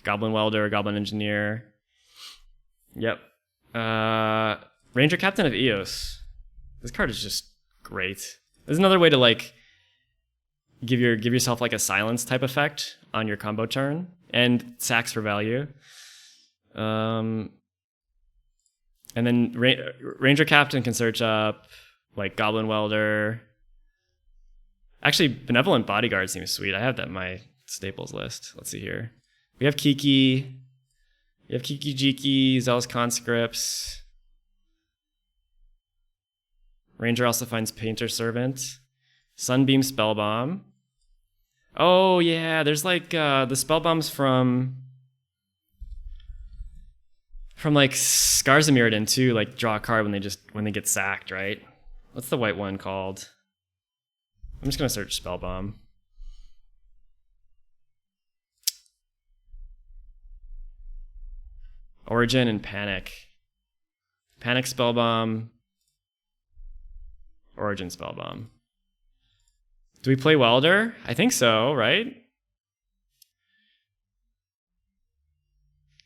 Goblin Welder, Goblin Engineer. Yep. Ranger Captain of Eos. This card is just great. There's another way to give yourself a silence type effect on your combo turn and sacks for value. And then Ranger Captain can search up Goblin Welder. Actually, Benevolent Bodyguard seems sweet. I have that in my staples list. Let's see here. We have Kiki. You have Kiki Jiki, Zealous Conscripts. Ranger also finds Painter Servant. Sunbeam Spellbomb. Oh yeah, there's the Spellbombs from Scars of Mirrodin too, draw a card when they get sacked, right? What's the white one called? I'm just gonna search Spellbomb. Origin and Panic. Panic Spellbomb. Origin Spellbomb. Do we play Welder? I think so, right?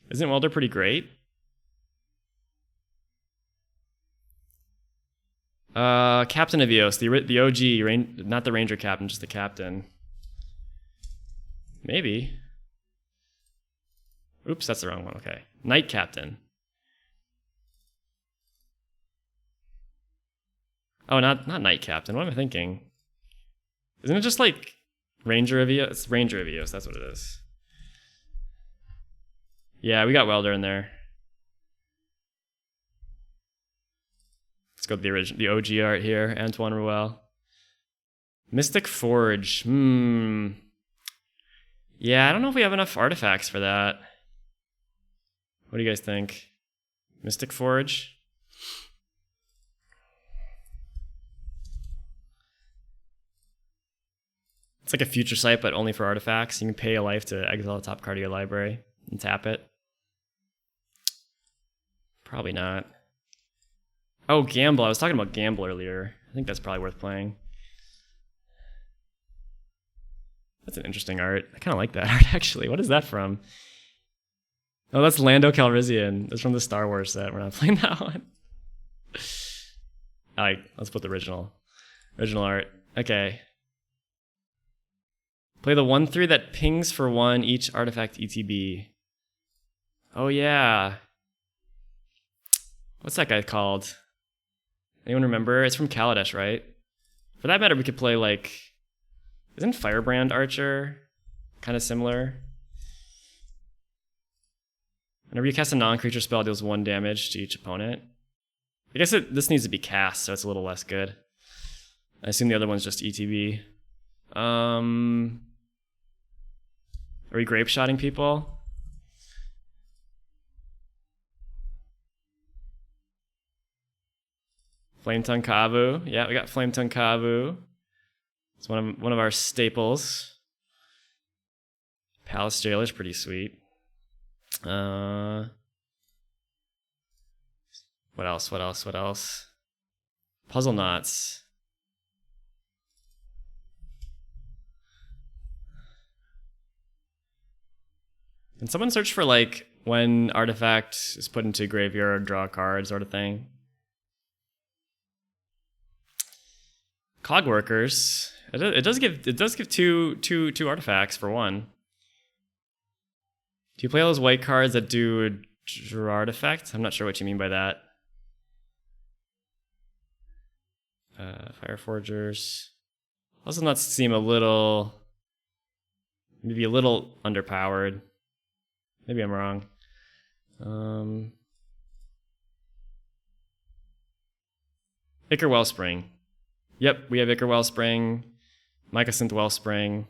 Isn't Welder pretty great? Captain of Eos, the OG, not the Ranger Captain, just the Captain. Maybe. Oops, that's the wrong one. Okay. Knight Captain. Oh, not Knight Captain. What am I thinking? Isn't it just Ranger of Eos? It's Ranger of Eos, that's what it is. Yeah, we got Welder in there. Let's go with the original, the OG art here. Antoine Ruel. Mystic Forge. Yeah, I don't know if we have enough artifacts for that. What do you guys think? Mystic Forge? It's like a future sight, but only for artifacts. You can pay a life to exile the top card of your library and tap it. Probably not. Oh, Gamble. I was talking about Gamble earlier. I think that's probably worth playing. That's an interesting art. I kind of like that art, actually. What is that from? Oh, that's Lando Calrissian. That's from the Star Wars set. We're not playing that one. Let's put the original art. Okay. Play the 1/3 that pings for 1 each artifact ETB. Oh yeah. What's that guy called? Anyone remember? It's from Kaladesh, right? For that matter, we could play like... Isn't Firebrand Archer kind of similar? Whenever you cast a non-creature spell, it deals 1 damage to each opponent. I guess this needs to be cast, so it's a little less good. I assume the other one's just ETB. Are we grape shotting people? Flametongue Kavu. Yeah, we got Flametongue Kavu. It's one of our staples. Palace Jailer's pretty sweet. What else? Puzzle Knots. Can someone search for like when artifact is put into graveyard, draw a card sort of thing? Cogworkers. It does give two artifacts for 1. Do you play all those white cards that do a Gerrard effect? I'm not sure what you mean by that. Fireforgers. Also not seem maybe a little underpowered. Maybe I'm wrong. Ichor Wellspring. Yep, we have Ichor Wellspring. Mycosynth Wellspring.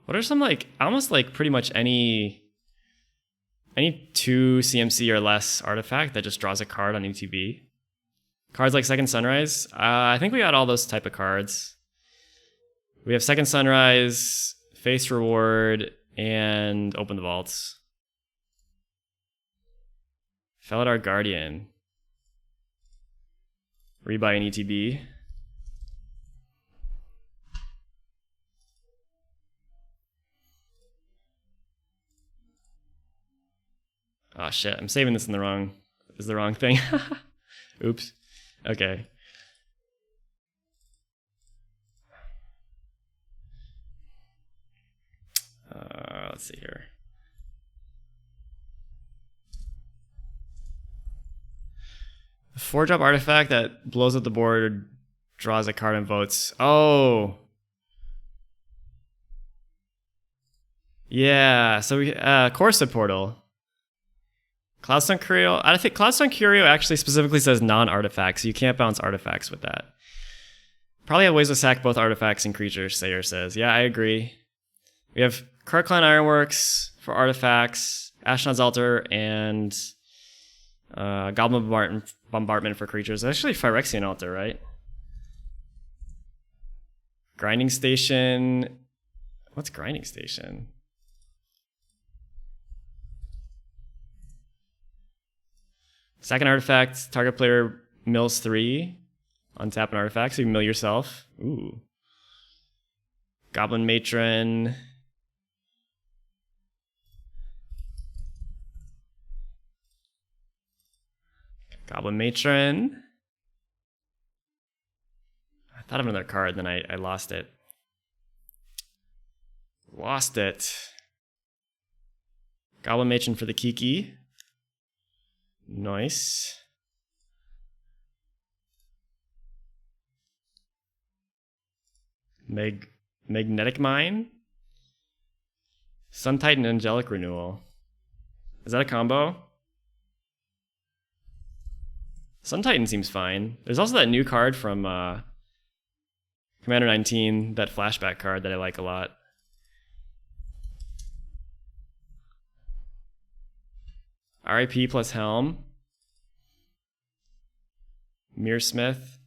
What are some almost pretty much any 2 CMC or less artifact that just draws a card on ETB? Cards like Second Sunrise? I think we got all those type of cards. We have Second Sunrise, Face Reward, and Open the Vaults. Felidar Guardian. Rebuy an ETB. Oh shit, I'm saving this in the wrong thing. Oops. Okay. Let's see here. The 4-drop artifact that blows up the board, draws a card and votes. Oh. Yeah, so we Corsa Portal. Cloudstone Curio. I think Cloudstone Curio actually specifically says non-artifacts, so you can't bounce artifacts with that. Probably have ways to sack both artifacts and creatures, Sayer says. Yeah, I agree. We have Kirkland Ironworks for artifacts, Ashnod's Altar, and Goblin Bombardment for creatures. Actually, Phyrexian Altar, right? Grinding Station. What's Grinding Station? Second artifact, target player mills 3. Untap an artifact, so you can mill yourself. Ooh. Goblin Matron. Goblin Matron. I thought of another card, then I lost it. Lost it. Goblin Matron for the Kiki. Nice. Magnetic Mine? Sun Titan Angelic Renewal. Is that a combo? Sun Titan seems fine. There's also that new card from Commander 19, that flashback card that I like a lot. RIP plus Helm. Mearsmith.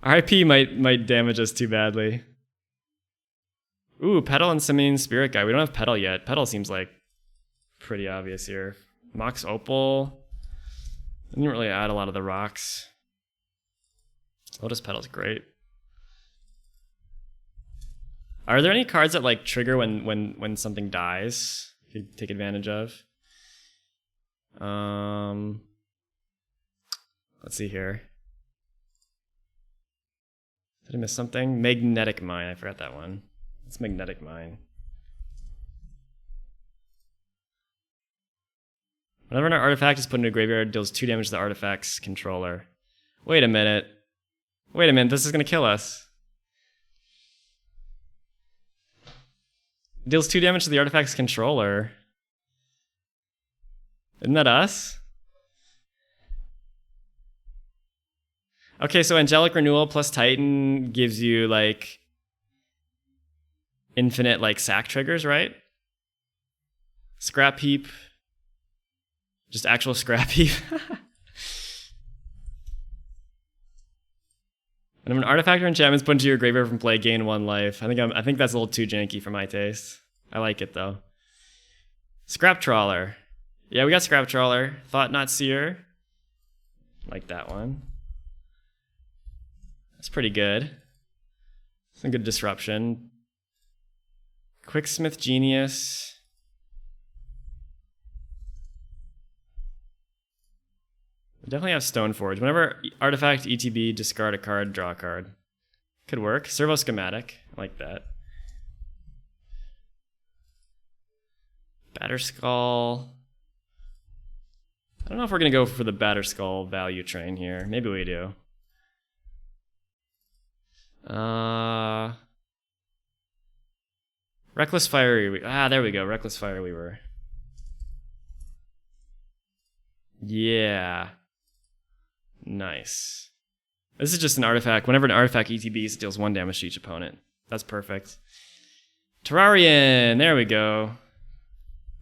RIP might damage us too badly. Ooh, Petal and Simian Spirit Guide. We don't have Petal yet. Petal seems like pretty obvious here. Mox Opal. Didn't really add a lot of the rocks. Lotus Petal's great. Are there any cards that like trigger when something dies? You could take advantage of. Let's see here. Did I miss something? Magnetic Mine. I forgot that one. It's Magnetic Mine. Whenever an artifact is put into a graveyard, it deals 2 damage to the artifact's controller. Wait a minute. Wait a minute, this is gonna kill us. It deals 2 damage to the artifact's controller. Isn't that us? Okay, so Angelic Renewal plus Titan gives you like infinite like sack triggers, right? Scrap Heap. Just actual Scrap Heap. And if an artifact or enchantment is put into your graveyard from play, gain 1 life. I think that's a little too janky for my taste. I like it though. Scrap Trawler. Yeah, we got Scrap Trawler. Thought Not Seer. Like that one. That's pretty good. Some good disruption. Quicksmith Genius. We definitely have Stoneforge. Whenever artifact ETB, discard a card, draw a card. Could work. Servo Schematic. I like that. Batterskull. I don't know if we're going to go for the Batterskull value train here. Maybe we do. Reckless Fire. There we go. Reckless Fire Weaver. Yeah. Nice. This is just an artifact. Whenever an artifact ETBs, it deals 1 damage to each opponent. That's perfect. Terrarian. There we go.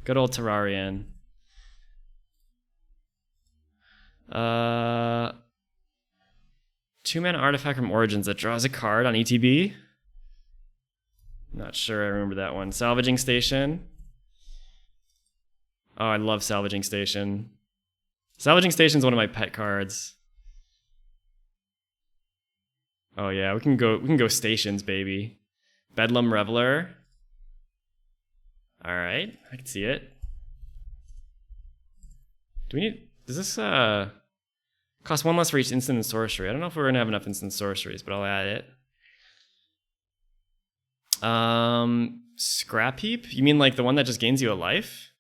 Good old Terrarian. 2-mana artifact from Origins that draws a card on ETB. Not sure I remember that one. Salvaging Station. Oh, I love Salvaging Station. Salvaging Station is one of my pet cards. Oh yeah, we can go stations, baby. Bedlam Reveler. All right, I can see it. Does this cost 1 less for each instant and sorcery? I don't know if we're gonna have enough instant sorceries, but I'll add it. Scrap Heap? You mean like the one that just gains you a life?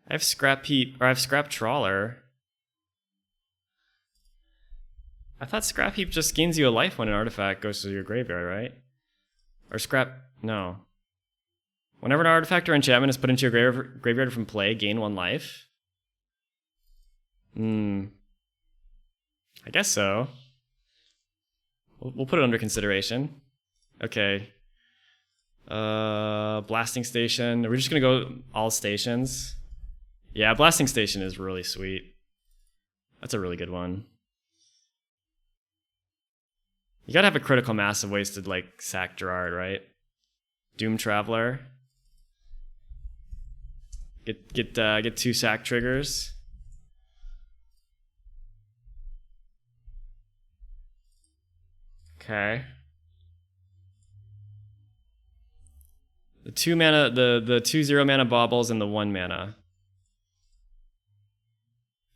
I have Scrap Heap, or I have Scrap Trawler. I thought Scrap Heap just gains you a life when an artifact goes to your graveyard, right? Or no. Whenever an artifact or enchantment is put into your graveyard from play, gain 1 life. I guess so. We'll put it under consideration. Okay. Blasting Station. Are we just gonna go all stations? Yeah, Blasting Station is really sweet. That's a really good one. You gotta have a critical mass of ways to like sack Gerrard, right? Doom Traveler. Get 2 sack triggers. Okay. The 2 mana, the 2/0 mana baubles and the 1 mana.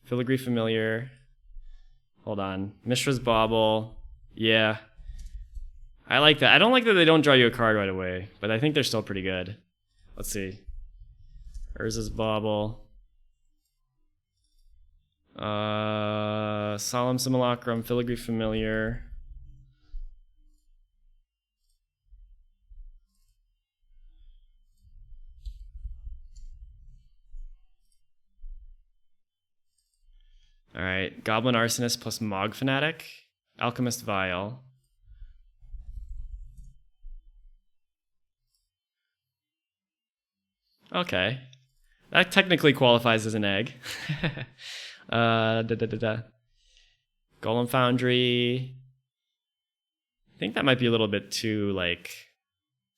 Filigree Familiar. Hold on. Mishra's Bauble. Yeah. I like that. I don't like that they don't draw you a card right away, but I think they're still pretty good. Let's see. Urza's Bauble. Solemn Simulacrum, Filigree Familiar. All right, Goblin Arsonist plus Mog Fanatic, Alchemist Vial. Okay, that technically qualifies as an egg. Golem Foundry. I think that might be a little bit too like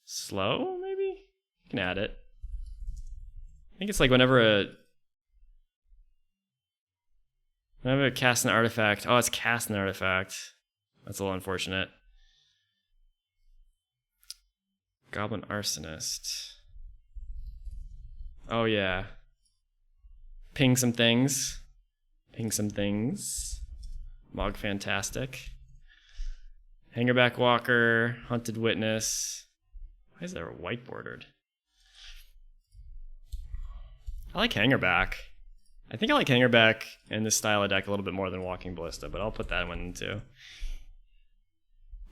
slow. Maybe you can add it. I think it's like whenever it casts an artifact. Oh, it's cast an artifact. That's a little unfortunate. Goblin Arsonist. Oh yeah. Ping some things. Ping some things. Mog Fantastic. Hangerback Walker. Hunted Witness. Why is there a white bordered? I like Hangerback. I think I like Hangerback in this style of deck a little bit more than Walking Ballista, but I'll put that one in too.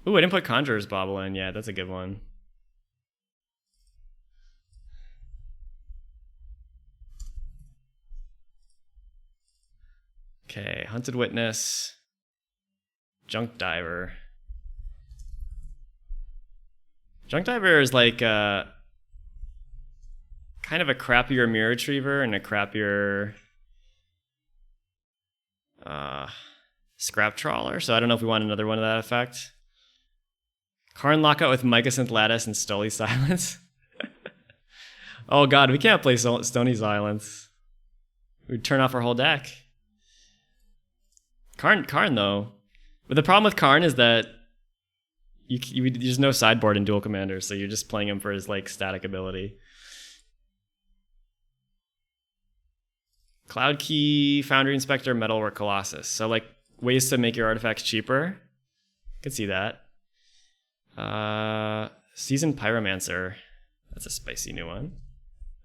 Ooh, I didn't put Conjurer's Bauble in yet. That's a good one. Okay, Hunted Witness. Junk Diver. Junk Diver is like kind of a crappier Mirror Retriever and a crappier Scrap Trawler, so I don't know if we want another one of that effect. Karn Lockout with Mycosynth Lattice and Stony Silence. Oh god, we can't play Stony Silence. We'd turn off our whole deck. Karn though. But the problem with Karn is that there's no sideboard in Duel Commander, so you're just playing him for his like static ability. Cloud Key, Foundry Inspector, Metalwork Colossus. So like ways to make your artifacts cheaper. Could see that. Seasoned Pyromancer. That's a spicy new one.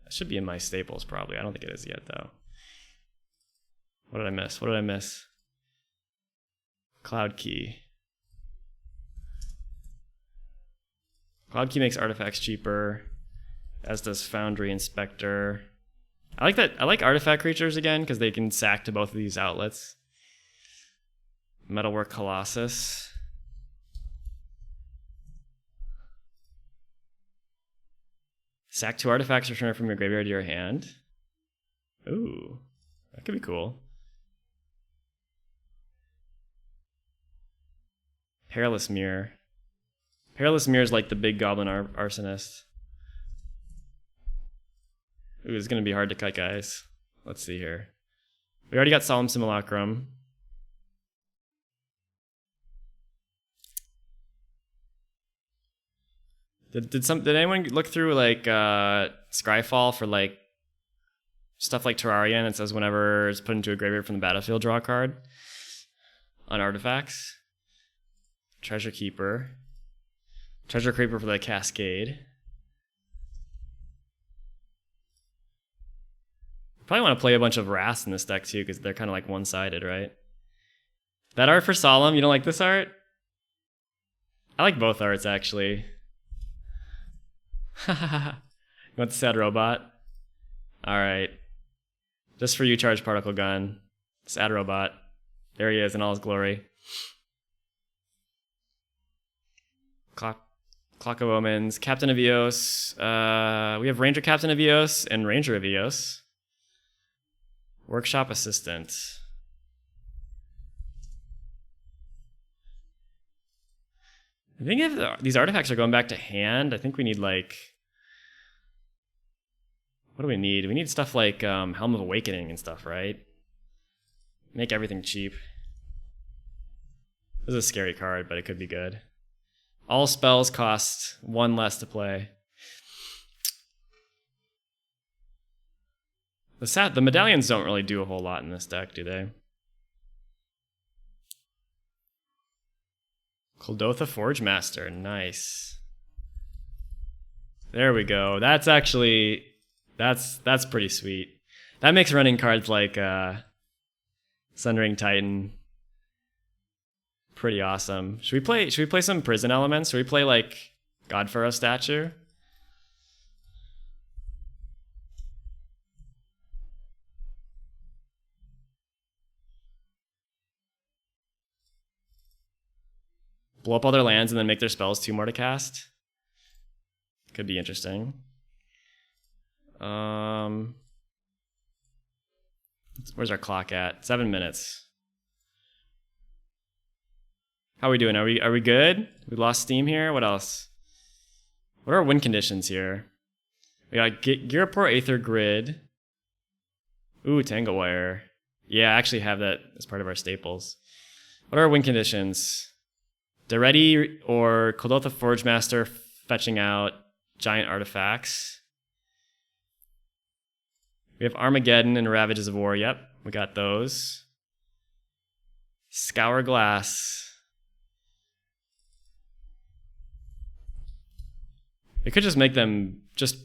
That should be in my staples probably. I don't think it is yet though. What did I miss? What did I miss? Cloud Key. Cloud Key makes artifacts cheaper, as does Foundry Inspector. I like that. I like artifact creatures again because they can sack to both of these outlets. Metalwork Colossus. Sack 2 artifacts, return from your graveyard to your hand. Ooh, that could be cool. Perilous Mirror. Perilous Mirror is like the big Goblin Arsonist. Ooh, it's going to be hard to cut, guys. Let's see here. We already got Solemn Simulacrum. Did anyone look through like Scryfall for like stuff like Terraria, and it says whenever it's put into a graveyard from the battlefield, draw a card on artifacts? Treasure Keeper. Treasure Creeper for the Cascade. Probably want to play a bunch of Wraths in this deck too, because they're kind of like one-sided, right? That art for Solemn, you don't like this art? I like both arts actually. You want the sad robot? Alright. Just for you, Charged Particle Gun. Sad robot. There he is in all his glory. Clock of Omens. Captain of Eos. We have Ranger Captain of Eos and Ranger of Eos. Workshop Assistant. I think if these artifacts are going back to hand, I think we need like... What do we need? We need stuff like Helm of Awakening and stuff, right? Make everything cheap. This is a scary card, but it could be good. All spells cost 1 less to play. The medallions don't really do a whole lot in this deck, do they? Kuldotha Forge Master, nice. There we go. That's actually that's pretty sweet. That makes running cards like Sundering Titan pretty awesome. Should we play some prison elements? Should we play like Godfurrow Statue? blow up all their lands and then make their spells 2 more to cast. Could be interesting. Where's our clock at? 7 minutes. How are we doing? Are we good? We lost steam here? What else? What are our win conditions here? We got Gerrard, Aether Grid. Ooh, Tangle Wire. Yeah, I actually have that as part of our staples. What are our win conditions? Daretti or Kodotha Forge Master fetching out giant artifacts. We have Armageddon and Ravages of War. Yep, we got those. Scour Glass. We could just make them just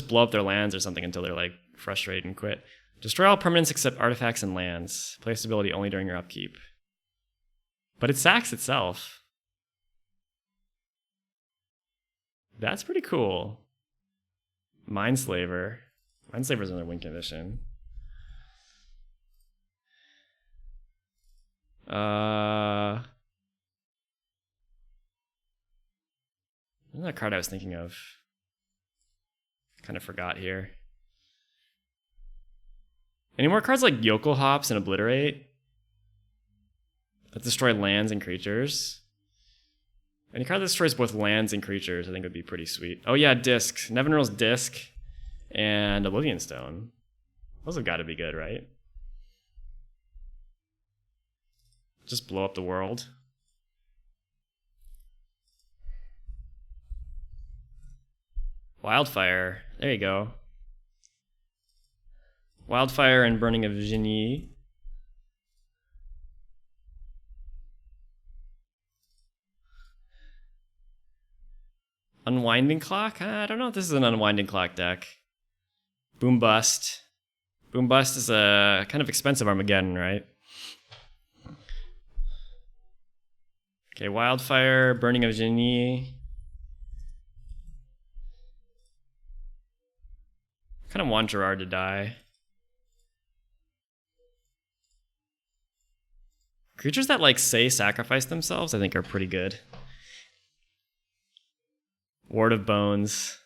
blow up their lands or something until they're like frustrated and quit. Destroy all permanents except artifacts and lands. Play this ability only during your upkeep. But it sacks itself. That's pretty cool. Mindslaver. Mindslaver's another win condition. Another card I was thinking of. Kind of forgot here. Any more cards like Yokel Hops and Obliterate that destroy lands and creatures? Any card that destroys both lands and creatures I think would be pretty sweet. Oh yeah, Disc. Nevinyrral's Disc and Oblivion Stone. Those have got to be good, right? Just blow up the world. Wildfire. There you go. Wildfire and Burning of Genie. Unwinding Clock? I don't know if this is an Unwinding Clock deck. Boom Bust. Boom Bust is a kind of expensive Armageddon, right? Okay, Wildfire, Burning of Genie. Kind of want Gerrard to die. Creatures that like say sacrifice themselves I think are pretty good. Ward of Bones.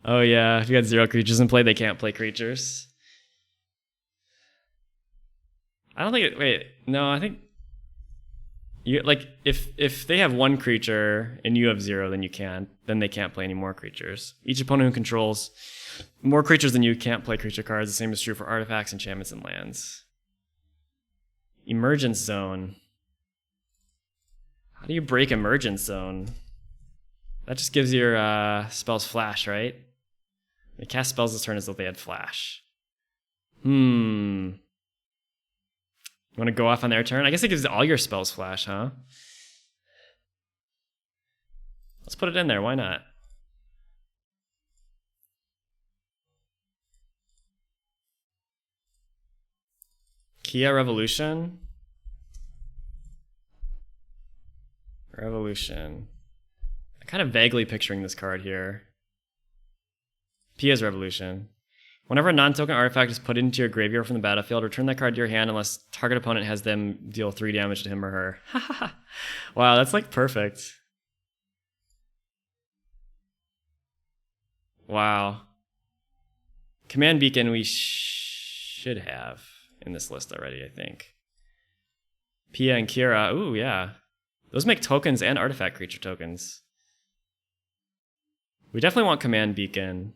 Oh yeah, if you got 0 creatures in play, they can't play creatures. I don't think I think you like if they have 1 creature and you have 0, then they can't play any more creatures. Each opponent who controls more creatures than you can't play creature cards. The same is true for artifacts, enchantments, and lands. Emergence Zone. How do you break Emergence Zone? That just gives your spells flash, right? They cast spells this turn as though they had flash. You want to go off on their turn? I guess it gives all your spells flash, huh? Let's put it in there. Why not? Kia Revolution. Revolution. I'm kind of vaguely picturing this card here. Pia's Revolution. Whenever a non-token artifact is put into your graveyard from the battlefield, return that card to your hand unless target opponent has them deal 3 damage to him or her. Wow, that's like perfect. Wow. Command Beacon we should have in this list already, I think. Pia and Kira, ooh, yeah. Those make tokens and artifact creature tokens. We definitely want Command Beacon.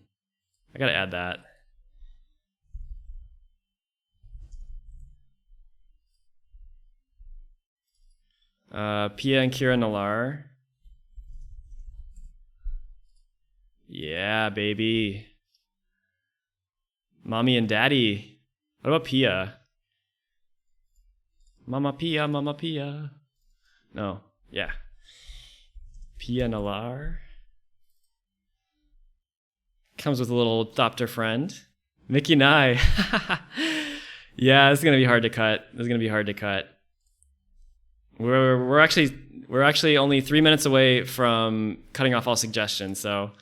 I gotta add that. Pia and Kira Nalar. Yeah, baby. Mommy and Daddy. What about Pia? Mama Pia, Mama Pia. No, yeah. Pia Nalar. Comes with a little adopter friend. Mickey Nye. Yeah, this is gonna be hard to cut. We're actually only 3 minutes away from cutting off all suggestions, so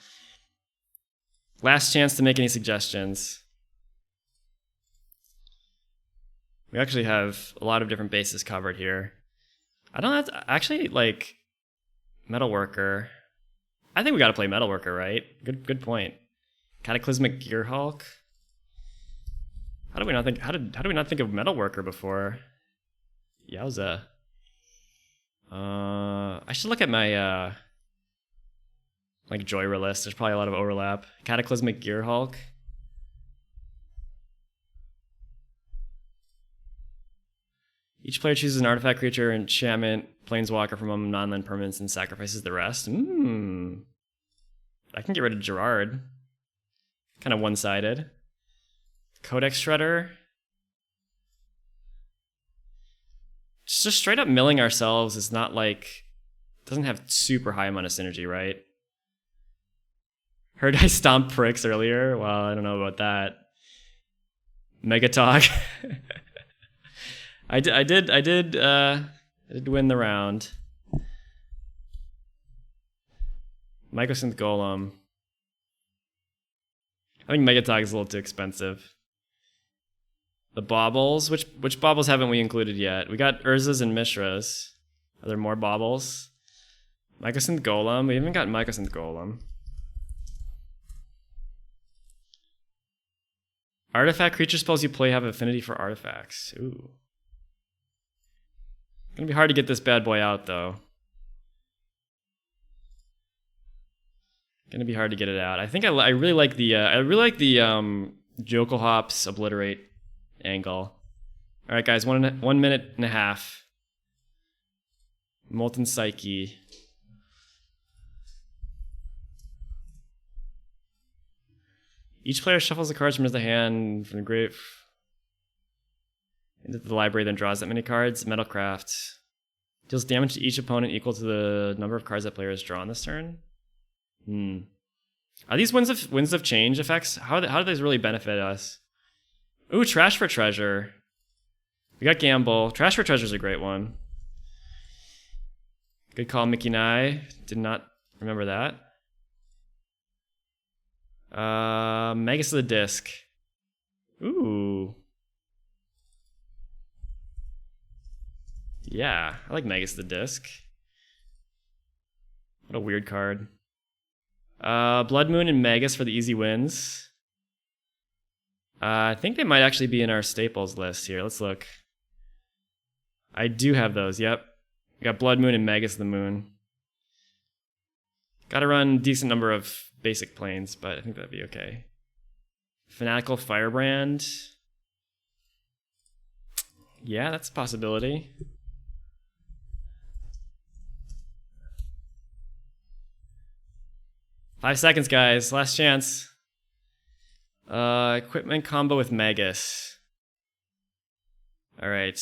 last chance to make any suggestions. We actually have a lot of different bases covered here. I don't have to, actually, like, Metalworker. I think we gotta play Metalworker, right? Good point. Cataclysmic Gearhulk. How do we not think of Metalworker before? Yowza. I should look at my like Joyra list. There's probably a lot of overlap. Cataclysmic Gearhulk. Each player chooses an artifact, creature, enchantment, planeswalker from among non-land permanents and sacrifices the rest. I can get rid of Gerrard. Kind of one-sided. Codex Shredder. Just straight up milling ourselves is not like... doesn't have super high amount of synergy, right? Heard I stomped Prixx earlier. Well, I don't know about that. Mega Talk. I did win the round. Mycosynth Golem. I think Mega Talk is a little too expensive. The baubles. Which baubles haven't we included yet? We got Urzas and Mishras. Are there more baubles? Mycosynth Golem. We haven't got Mycosynth Golem. Artifact creature spells you play have affinity for artifacts. Ooh. Gonna be hard to get this bad boy out though. Gonna be hard to get it out. I think I really like the Jokel Hops Obliterate angle. All right, guys, 1 minute and a half. Molten Psyche. Each player shuffles the cards from his hand from the grave into the library, then draws that many cards. Metalcraft. Deals damage to each opponent equal to the number of cards that player has drawn this turn. Are these winds of change effects? How do these really benefit us? Ooh, Trash for Treasure. We got Gamble. Trash for Treasure is a great one. Good call, Mickey Nye. Did not remember that. Magus of the Disc. Ooh. Yeah, I like Magus of the Disc. What a weird card. Blood Moon and Magus for the easy wins. I think they might actually be in our staples list here. Let's look. I do have those, yep. We got Blood Moon and Magus of the Moon. Gotta run a decent number of basic planes, but I think that'd be okay. Fanatical Firebrand. Yeah, that's a possibility. Five seconds, guys. Last chance. Equipment combo with Magus. All right.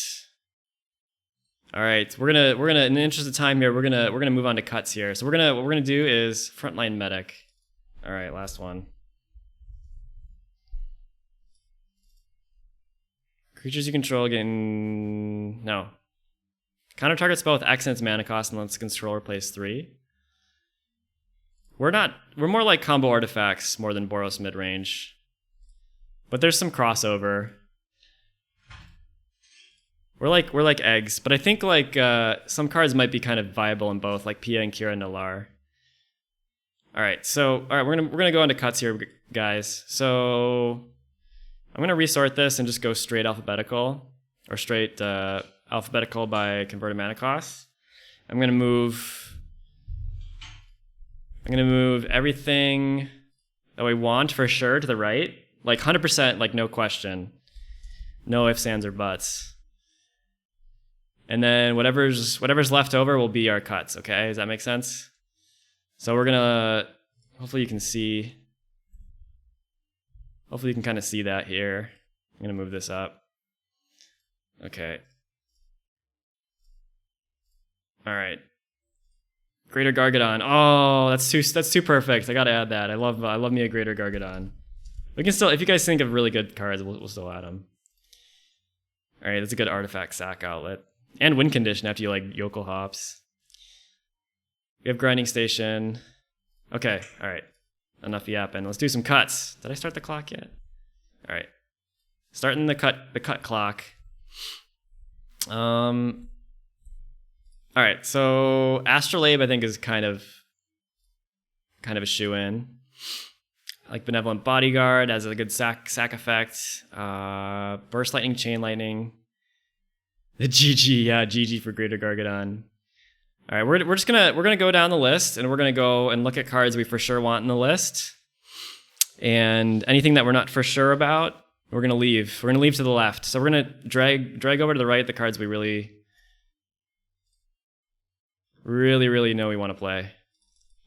We're gonna in the interest of time here, we're gonna move on to cuts here. So what we're gonna do is Frontline Medic. All right, last one. Creatures you control gain no. Counter target spell with X and its mana cost and lets controller place 3. We're more like combo artifacts more than Boros midrange. But there's some crossover. We're like eggs, but I think like some cards might be kind of viable in both, like Pia and Kira Nalar. Alright, we're gonna go into cuts here, guys. So I'm gonna resort this and just go straight alphabetical. Or straight alphabetical by converted mana cost. I'm gonna move everything that we want for sure to the right. Like 100%, like no question. No ifs, ands, or buts. And then whatever's left over will be our cuts, okay? Does that make sense? So we're gonna, hopefully you can kind of see that here. I'm gonna move this up. Okay. All right. Greater Gargadon. Oh, that's too perfect. I gotta add that. I love me a Greater Gargadon. We can still, if you guys think of really good cards, we'll still add them. All right, that's a good artifact sack outlet and win condition after you like Yokel Hops. We have Grinding Station. Okay, all right. Enough yapping. Let's do some cuts. Did I start the clock yet? All right. Starting the cut clock. All right, so Astrolabe I think is kind of a shoe-in. Like Benevolent Bodyguard has a good sack effect. Burst Lightning, Chain Lightning. The GG, yeah, GG for Greater Gargadon. All right, we're gonna go down the list and we're gonna go and look at cards we for sure want in the list, and anything that we're not for sure about, we're gonna leave. We're gonna leave to the left. So we're gonna drag over to the right the cards we really know we want to play.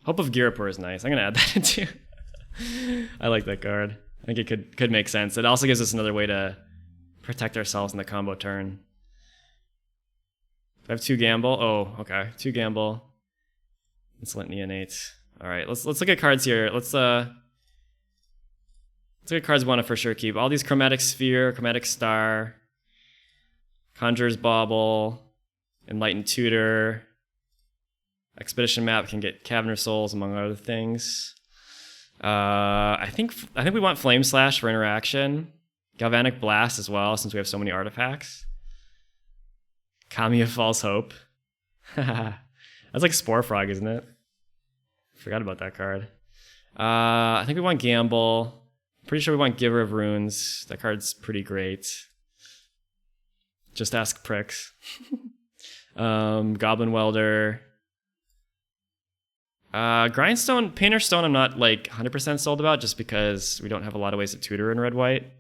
Hope of Girapur is nice. I'm gonna add that in too. I like that card. I think it could make sense. It also gives us another way to protect ourselves in the combo turn. I have 2 gamble. Oh, okay. 2 gamble. Insolent Neonate. All right, let's look at cards here. Let's look at cards we want to for sure keep. All these Chromatic Sphere, Chromatic Star, Conjurer's Bauble, Enlightened Tutor, Expedition Map can get Cavern of Souls, among other things. I think we want Flame Slash for interaction. Galvanic Blast as well, since we have so many artifacts. Kami of False Hope. That's like Spore Frog, isn't it? Forgot about that card. I think we want Gamble. Pretty sure we want Giver of Runes. That card's pretty great. Just ask Prixx. Goblin Welder. Grindstone, Painter Stone I'm not like 100% sold about just because we don't have a lot of ways to tutor in red-white.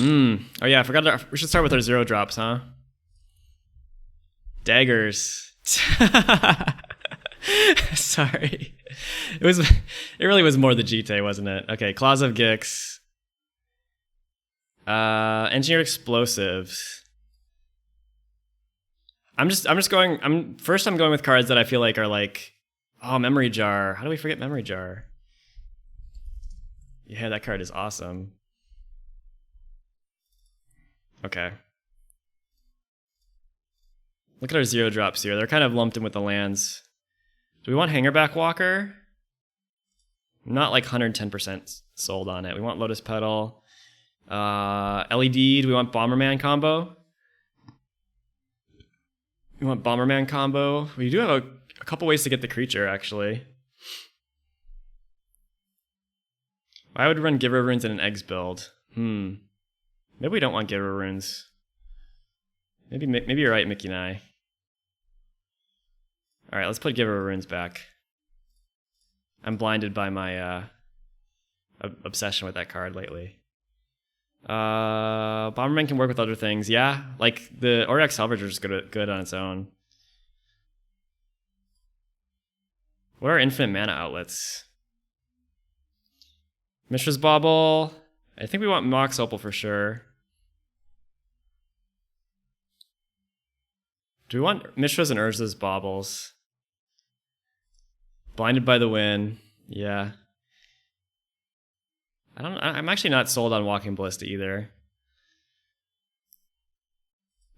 Oh yeah, I forgot we should start with our 0 drops, huh? Daggers. Sorry. It really was more the Jite, wasn't it? Okay, Claws of Gix. Engineered Explosives. I'm going with cards that I feel like are like, oh, Memory Jar. How do we forget Memory Jar? Yeah, that card is awesome. Okay. Look at our 0 drops here. They're kind of lumped in with the lands. Do we want Hangerback Walker? I'm not like 110% sold on it. We want Lotus Petal. LED, do we want Bomberman combo? We want Bomberman combo. We do have a couple ways to get the creature, actually. I would run Giver Runes in an Eggs build. Maybe we don't want Giver Runes. Maybe you're right, Mickey and I. Alright, let's put Giver Runes back. I'm blinded by my obsession with that card lately. Bomberman can work with other things. Yeah, like the Auric Salvager is good on its own. What are infinite mana outlets? Mishra's Bauble. I think we want Mox Opal for sure. Do we want Mishra's and Urza's Baubles? Blinded by the Wind. Yeah. I'm actually not sold on Walking Ballista either.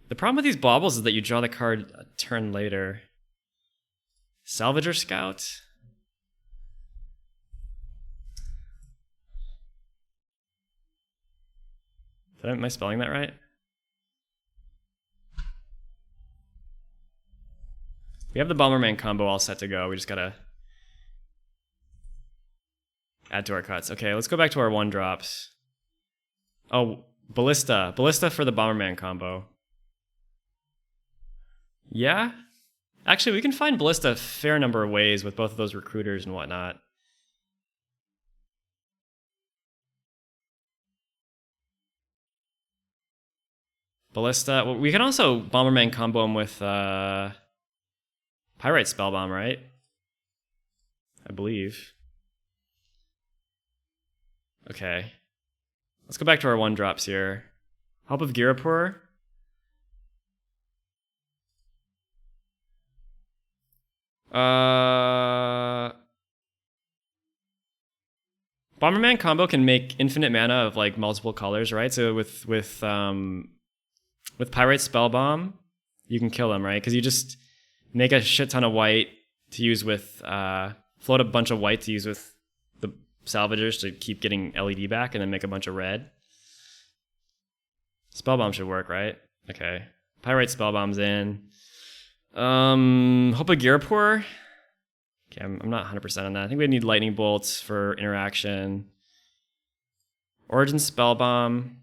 The problem with these baubles is that you draw the card a turn later. Salvager Scout? Am I spelling that right? We have the Bomberman combo all set to go. We just gotta add to our cuts. Okay, let's go back to our 1 drops. Oh, Ballista. Ballista for the Bomberman combo. Yeah? Actually, we can find Ballista a fair number of ways with both of those recruiters and whatnot. Ballista. Well, we can also Bomberman combo him with Pyrite Spellbomb, right? I believe. Okay. Let's go back to our 1 drops here. Help of Girapur. Bomberman combo can make infinite mana of like multiple colors, right? So with Pyrite Spellbomb, you can kill them, right? Because you just make a shit ton of white to use with float a bunch of white to use with the salvagers to keep getting LED back, and then make a bunch of red. Spellbomb should work, right? Okay. Pyrite Spellbomb's in. Hope of Girapur. Okay, I'm not 100% on that. I think we need Lightning Bolts for interaction. Origin Spellbomb.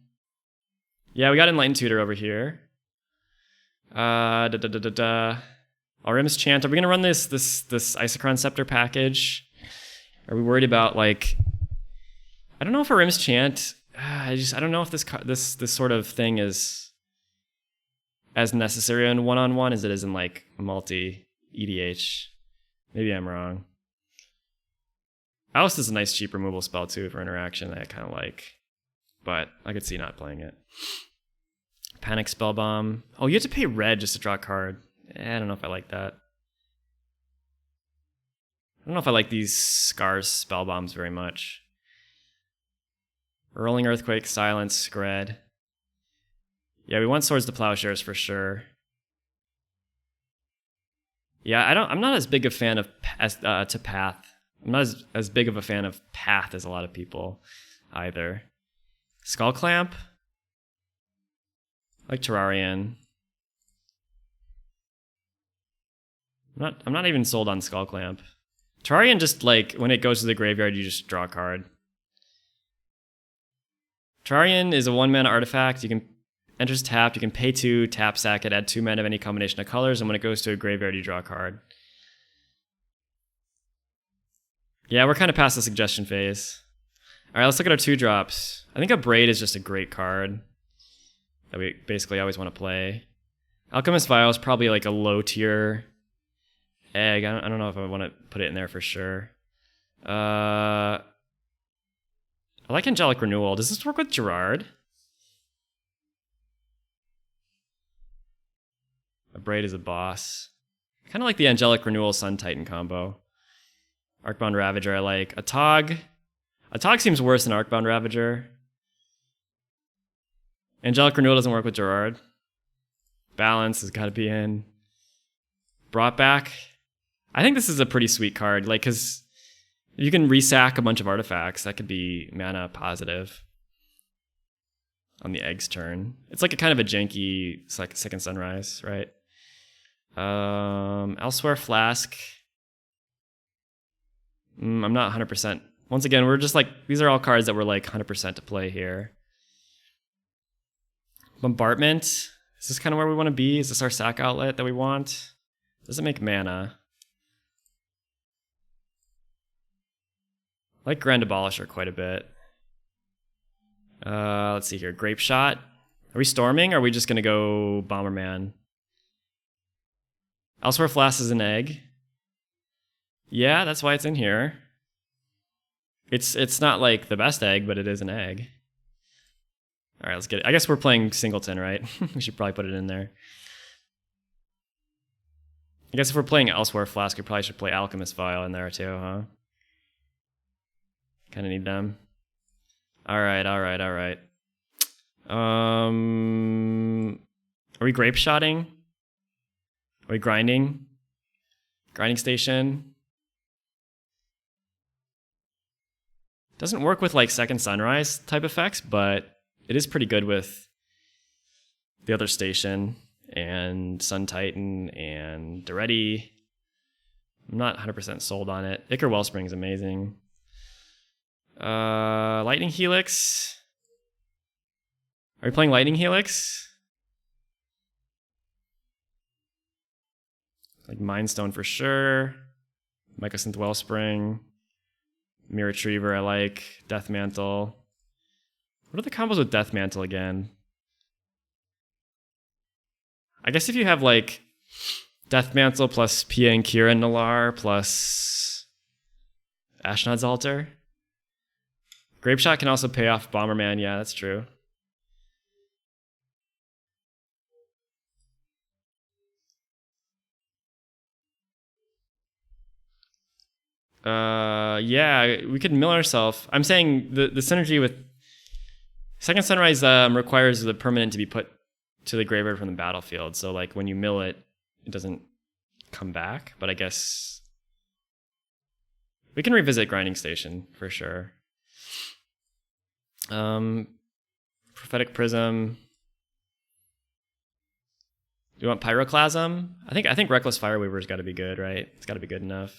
Yeah, we got Enlightened Tutor over here. Arimis Chant. Are we gonna run this Isochron Scepter package? Are we worried about like? I don't know if Arimis Chant. I don't know if this sort of thing is as necessary in one-on-one as it is in like multi EDH. Maybe I'm wrong. Oust is a nice cheap removal spell too for interaction that I kind of like, but I could see not playing it. Panic Spellbomb. Oh, you have to pay red just to draw a card. I don't know if I like that. I don't know if I like these Scars Spellbombs very much. Rolling Earthquake, Silence, Scred. Yeah, we want Swords to Plowshares for sure. Yeah, I'm not as big a fan of to Path. I'm not as big of a fan of Path as a lot of people either. Skull Clamp. I like Terrarian. I'm not even sold on Skull Clamp. Terrarian just like when it goes to the graveyard, you just draw a card. Terrarian is a 1-mana artifact. You can enters tapped. You can pay 2, tap, sack it, add 2 mana of any combination of colors, and when it goes to a graveyard, you draw a card. Yeah, we're kind of past the suggestion phase. All right, let's look at our 2-drops. I think a Braid is just a great card that we basically always want to play. Alchemist Vial is probably like a low tier egg. I don't know if I want to put it in there for sure. I like Angelic Renewal. Does this work with Gerrard? A Braid is a boss. I kind of like the Angelic Renewal Sun Titan combo. Arcbound Ravager I like. A Tog seems worse than Arcbound Ravager. Angelic Renewal doesn't work with Gerrard. Balance has got to be in. Brought Back. I think this is a pretty sweet card, like, because you can resack a bunch of artifacts. That could be mana positive on the Egg's turn. It's like a kind of a janky second Sunrise, right? Elsewhere Flask. I'm not 100%. Once again, we're just like, these are all cards that we're like 100% to play here. Bombardment. Is this kind of where we want to be? Is this our sack outlet that we want? Does it make mana? I like Grand Abolisher quite a bit. Let's see here. Grape Shot. Are we storming or are we just going to go Bomberman? Elsewhere Flask is an egg. Yeah, that's why it's in here. It's not like the best egg, but it is an egg. All right, let's get it. I guess we're playing Singleton, right? We should probably put it in there. I guess if we're playing Elsewhere Flask, we probably should play Alchemist Vial in there too, huh? Kind of need them. All right. Are we grape shotting? Are we grinding? Grinding Station. Doesn't work with like Second Sunrise type effects, but it is pretty good with the other station and Sun Titan and Duretti. I'm not 100% sold on it. Ichor Wellspring is amazing. Lightning Helix. Are we playing Lightning Helix? Like Mind Stone for sure. Mycosynth Wellspring. Mirror Retriever I like. Death Mantle. What are the combos with Death Mantle again? I guess if you have like Death Mantle plus Pia and Kira and Nalar plus Ashnod's Altar. Grape Shot can also pay off Bomberman. Yeah, that's true. Yeah, we could mill ourselves. I'm saying the synergy with Second Sunrise requires the permanent to be put to the graveyard from the battlefield. So like when you mill it, it doesn't come back. But I guess we can revisit Grinding Station for sure. Prophetic Prism. Do you want Pyroclasm? I think Reckless Fireweaver's got to be good, right? It's got to be good enough.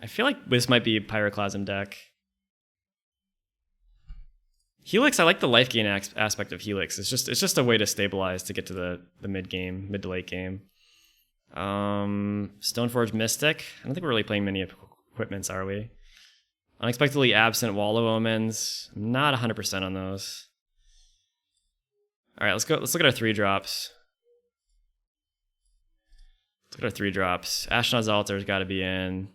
I feel like this might be a Pyroclasm deck. Helix, I like the life gain aspect of Helix. It's just a way to stabilize to get to the mid to late game. Stoneforge Mystic. I don't think we're really playing many equipments, are we? Unexpectedly Absent Wallow Omens. I'm not 100% on those. All right, let's go. Let's look at our 3-drops. Let's look at our 3-drops. Ashnod's Altar's got to be in.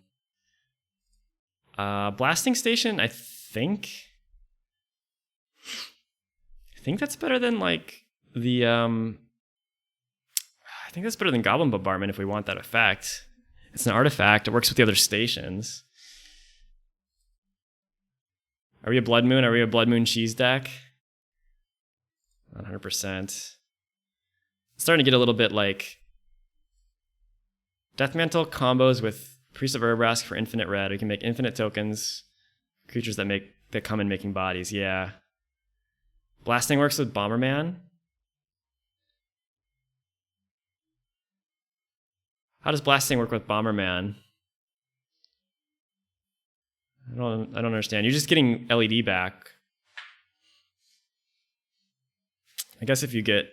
Blasting Station, I think that's better than like the I think that's better than Goblin Bombardment if we want that effect. It's an artifact. It works with the other stations. Are we a Blood Moon? Are we a Blood Moon cheese deck? 100%. It's starting to get a little bit like Death Mantle combos with Priest of Urbrask for infinite red. We can make infinite tokens, creatures that come in making bodies. Yeah. Blasting works with Bomberman. How does blasting work with Bomberman? I don't understand. You're just getting LED back. I guess if you get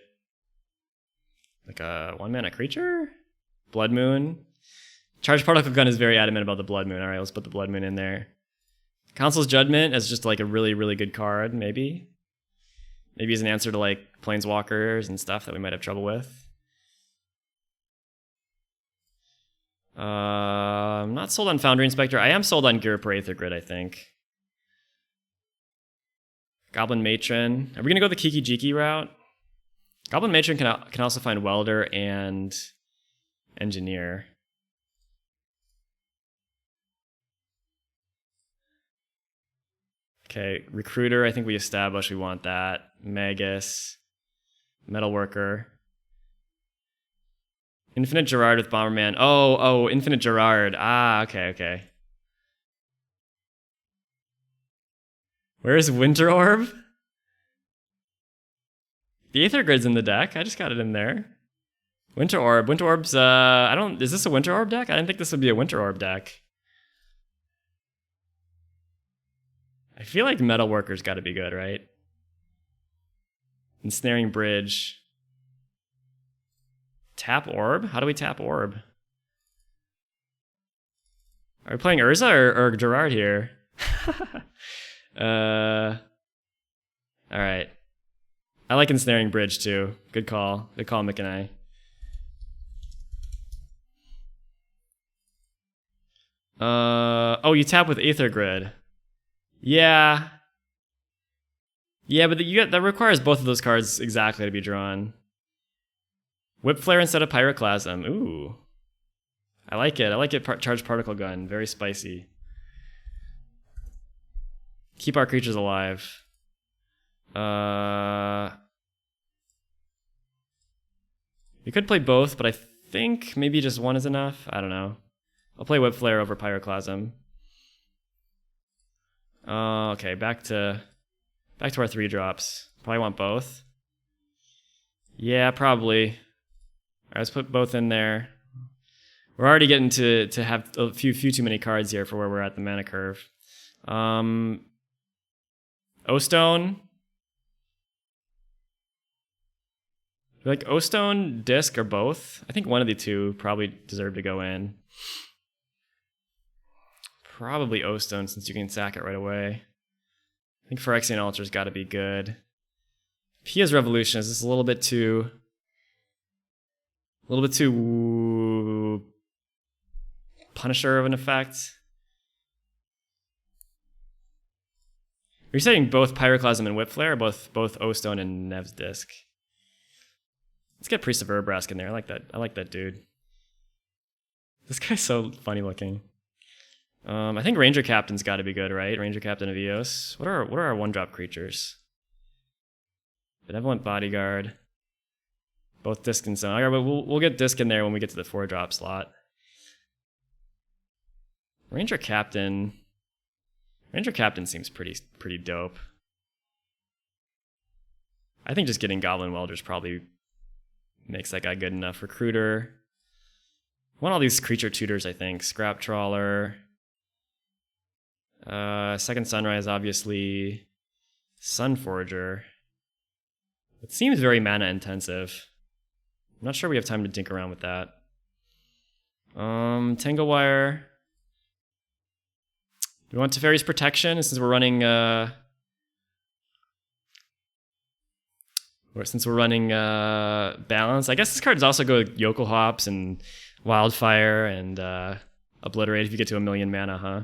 like a 1-mana creature, Blood Moon. Charged Particle Gun is very adamant about the Blood Moon. All right, let's put the Blood Moon in there. Council's Judgment is just like a really, really good card, maybe. Maybe as an answer to like Planeswalkers and stuff that we might have trouble with. I'm not sold on Foundry Inspector. I am sold on Gear for Aether Grid, I think. Goblin Matron. Are we going to go the Kiki Jiki route? Goblin Matron can also find Welder and Engineer. Okay, Recruiter, I think we established we want that. Magus. Metalworker. Infinite Gerrard with Bomberman. Oh, Infinite Gerrard. Ah, okay. Where is Winter Orb? The Aether Grid's in the deck. I just got it in there. Winter Orb. Winter Orb's, is this a Winter Orb deck? I didn't think this would be a Winter Orb deck. I feel like Metalworker's got to be good, right? Ensnaring Bridge. Tap Orb? How do we tap Orb? Are we playing Urza or Gerrard here? Alright. I like Ensnaring Bridge too. Good call. Good call, Mick and I. Oh, you tap with Aether Grid. Yeah. Yeah, but that requires both of those cards exactly to be drawn. Whip Flare instead of Pyroclasm. Ooh. I like it. I like it. Charged Particle Gun. Very spicy. Keep our creatures alive. We could play both, but I think maybe just one is enough. I don't know. I'll play Whip Flare over Pyroclasm. Okay, back to our 3-drops. Probably want both. Yeah, probably. All right, let's put both in there. We're already getting to have a few too many cards here for where we're at the mana curve. O-Stone. Like O-Stone, Disc, or both? I think one of the two probably deserve to go in. Probably O-Stone since you can sack it right away. I think Phyrexian Altar's got to be good. Pia's Revolution, is this a little bit too Punisher of an effect? Are you saying both Pyroclasm and Whip Flare, or both O-Stone and Nev's Disc? Let's get Priest of Urbrask in there. I like that dude. This guy's so funny looking. I think Ranger Captain's got to be good, right? Ranger Captain of Eos. What are our 1-drop creatures? Benevolent Bodyguard. Both Disc and Zone. Alright, but we'll get Disc in there when we get to the 4-drop slot. Ranger Captain seems pretty dope. I think just getting Goblin Welders probably makes that guy good enough. Recruiter. I want all these creature tutors, I think. Scrap Trawler. Second Sunrise, obviously. Sunforger. It seems very mana intensive. I'm not sure we have time to dink around with that. Tanglewire. Do we want Teferi's Protection since we're running Balance? I guess this card is also good with Yokel Hops and Wildfire and Obliterate if you get to 1,000,000 mana, huh?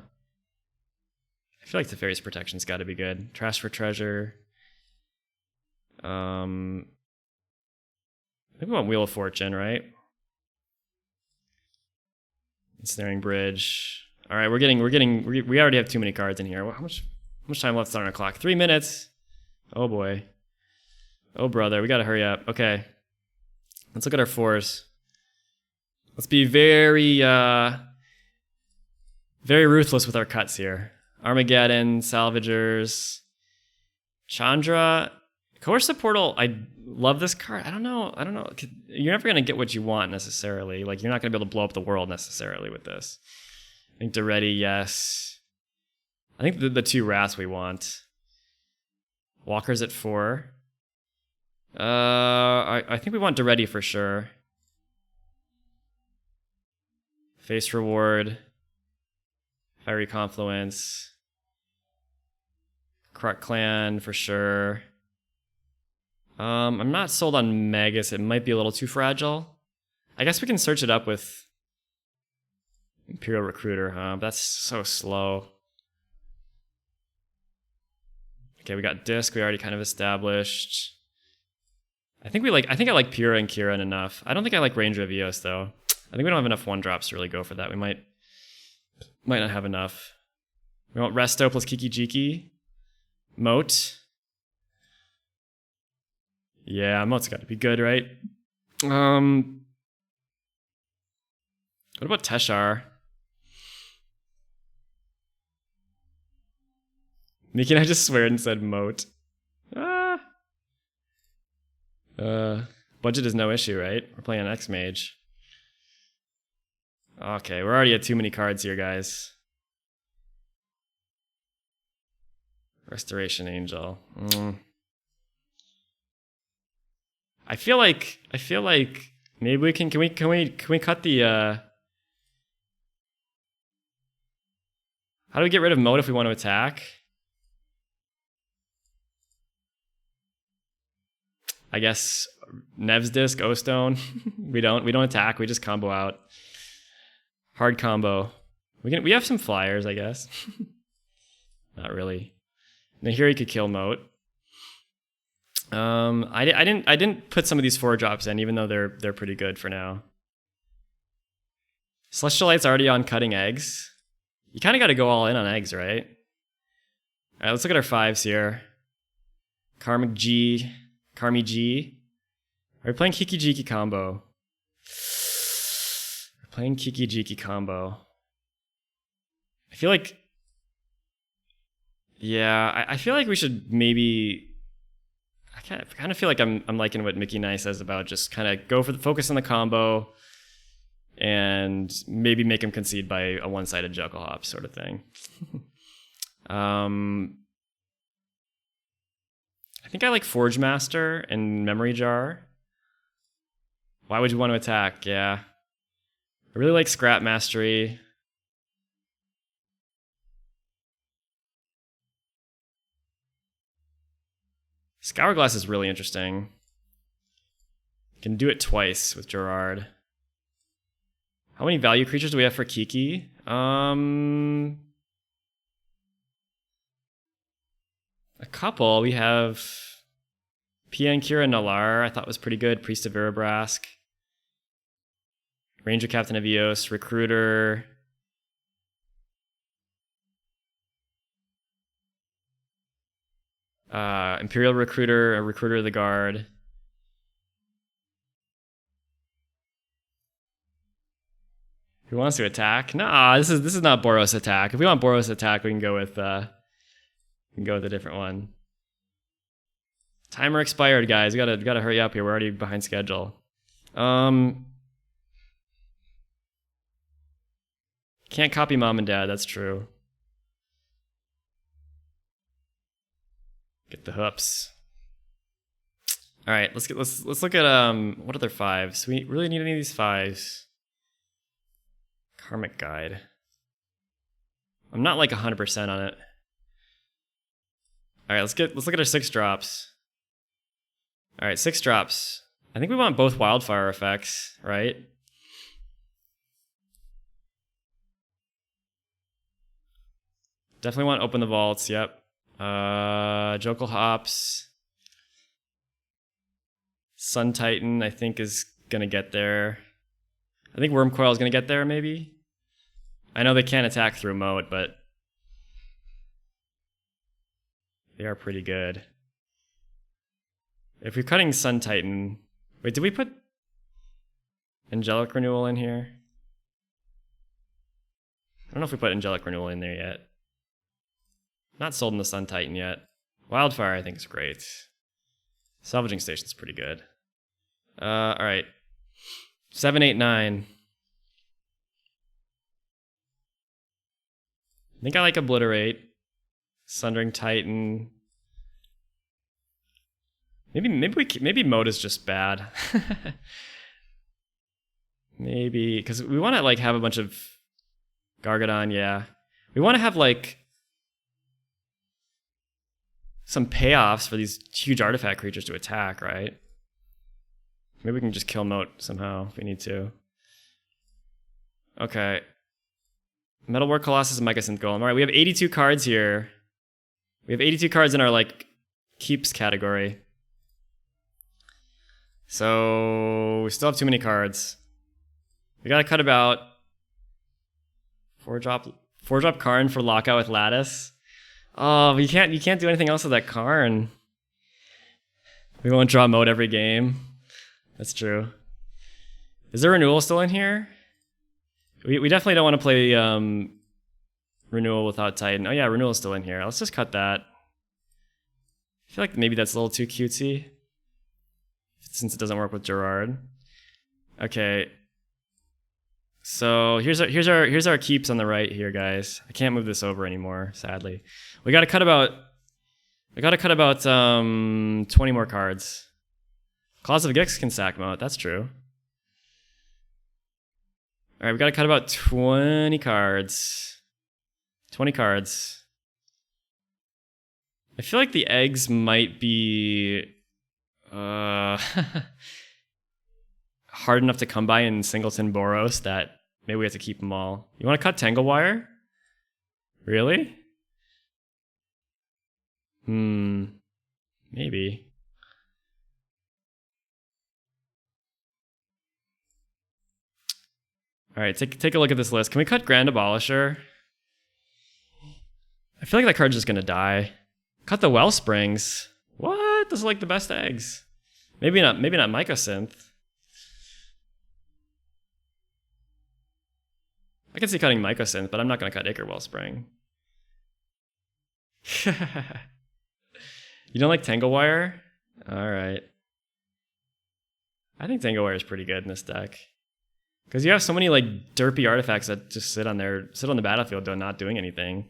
I feel like Teferi's Protection's got to be good. Trash for Treasure. I think we want Wheel of Fortune, right? Ensnaring Bridge. All right, we already have too many cards in here. How much time left on our clock? 3 minutes. Oh boy. Oh brother, we gotta hurry up. Okay. Let's look at our fours. Let's be very ruthless with our cuts here. Armageddon, Salvagers, Chandra, Coercive Portal. I love this card. I don't know. You're never gonna get what you want necessarily. Like you're not gonna be able to blow up the world necessarily with this. I think Duretti, yes. I think the 2 Wraths we want. Walker's at 4. I think we want Duretti for sure. Face Reward. Fiery Confluence. Kruk Clan for sure. I'm not sold on Magus. It might be a little too fragile. I guess we can search it up with Imperial Recruiter, huh? That's so slow. Okay, we got Disc. We already kind of established. I think I like Pura and Kieran enough. I don't think I like Ranger of Eos though. I think we don't have enough 1-drops to really go for that. We might not have enough. We want Resto plus Kiki Jiki. Moat. Yeah, Moat's got to be good, right? What about Teshar? Nikki and I just swear and said Moat. Budget is no issue, right? We're playing an X-Mage. Okay, we're already at too many cards here, guys. Restoration Angel. I feel like maybe we can we cut the how do we get rid of Moat if we want to attack? I guess Nev's Disc, O-Stone. we don't attack, we just combo out. Hard combo. We have some flyers, I guess. Not really. Nahiri could kill Moat. I didn't put some of these 4-drops in, even though they're pretty good for now. Celestial Light's already on cutting eggs. You kind of got to go all in on eggs, right? All right, let's look at our 5s here. Karmi G. Are we playing Kiki Jiki combo? We're playing Kiki Jiki combo. I feel like, yeah, I feel like we should maybe. I kind of feel like I'm liking what Mickey Nye says about just kind of go for the focus on the combo, and maybe make him concede by a one-sided Juggle Hop sort of thing. I think I like Forge Master and Memory Jar. Why would you want to attack? Yeah. I really like Scrap Mastery. Scourglass is really interesting. You can do it twice with Gerrard. How many value creatures do we have for Kiki? A couple. We have Pia Kira Nalar, I thought was pretty good. Priest of Irabrask. Ranger Captain of Eos. Recruiter. Imperial Recruiter, a Recruiter of the Guard. Who wants to attack? Nah, this is not Boros attack. If we want Boros attack, we can go with a different one. Timer expired, guys. We gotta hurry up here. We're already behind schedule. Can't copy mom and dad. That's true. Get the hoops. All right, let's look at what other fives. We really need any of these fives. Karmic Guide. I'm not like 100% on it. All right, let's look at our 6 drops. All right, 6 drops. I think we want both wildfire effects, right? Definitely want open the vaults. Yep. Jokel Hops. Sun Titan, I think, is gonna get there. I think Worm Coil is gonna get there, maybe. I know they can't attack through moat, but they are pretty good. If we're cutting Sun Titan, wait, did we put Angelic Renewal in here? I don't know if we put Angelic Renewal in there yet. Not sold in the Sun Titan yet. Wildfire, I think, is great. Salvaging Station's pretty good. All right. 7, 8, 9. I think I like Obliterate. Sundering Titan. Maybe mode is just bad. Maybe because we want to like have a bunch of Gargadon. Yeah, we want to have like some payoffs for these huge artifact creatures to attack, right? Maybe we can just kill moat somehow if we need to. Okay. Metalwork Colossus and Mycosynth Golem. All right, we have 82 cards here. We have 82 cards in our like keeps category. So we still have too many cards. We gotta cut about 4-drop Karn for lockout with Lattice. Oh, you can't do anything else with that Karn. We won't draw mode every game. That's true. Is there Renewal still in here? We definitely don't want to play Renewal without Titan. Oh yeah, Renewal is still in here. Let's just cut that. I feel like maybe that's a little too cutesy, since it doesn't work with Gerrard. Okay. So here's our keeps on the right here, guys. I can't move this over anymore, sadly. We gotta cut about 20 more cards. Claws of Gix can sack moat, that's true. Alright, we gotta cut about 20 cards. 20 cards. I feel like the eggs might be hard enough to come by in Singleton Boros that maybe we have to keep them all. You want to cut Tanglewire? Really? Maybe. All right, take a look at this list. Can we cut Grand Abolisher? I feel like that card's just gonna die. Cut the Wellsprings. What? Those are like the best eggs. Maybe not Mycosynth. I can see cutting Mycosynth, but I'm not gonna cut Ichor Wellspring. You don't like Tanglewire? Alright. I think Tanglewire is pretty good in this deck. Because you have so many like derpy artifacts that just sit on the battlefield not doing anything.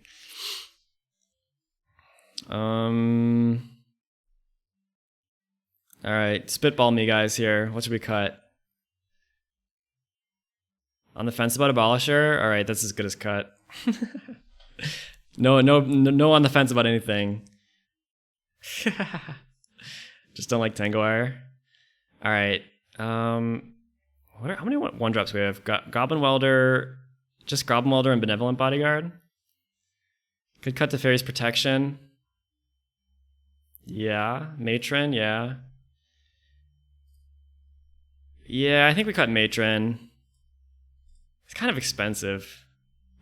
Alright, spitball me guys here. What should we cut? On the fence about Abolisher? Alright, that's as good as cut. No on the fence about anything. Just don't like Tanglewire. Alright. How many one drops we have? Goblin Welder, just Goblin Welder and Benevolent Bodyguard. Could cut to Fairy's Protection. Yeah. Matron, yeah. Yeah, I think we cut Matron. It's kind of expensive.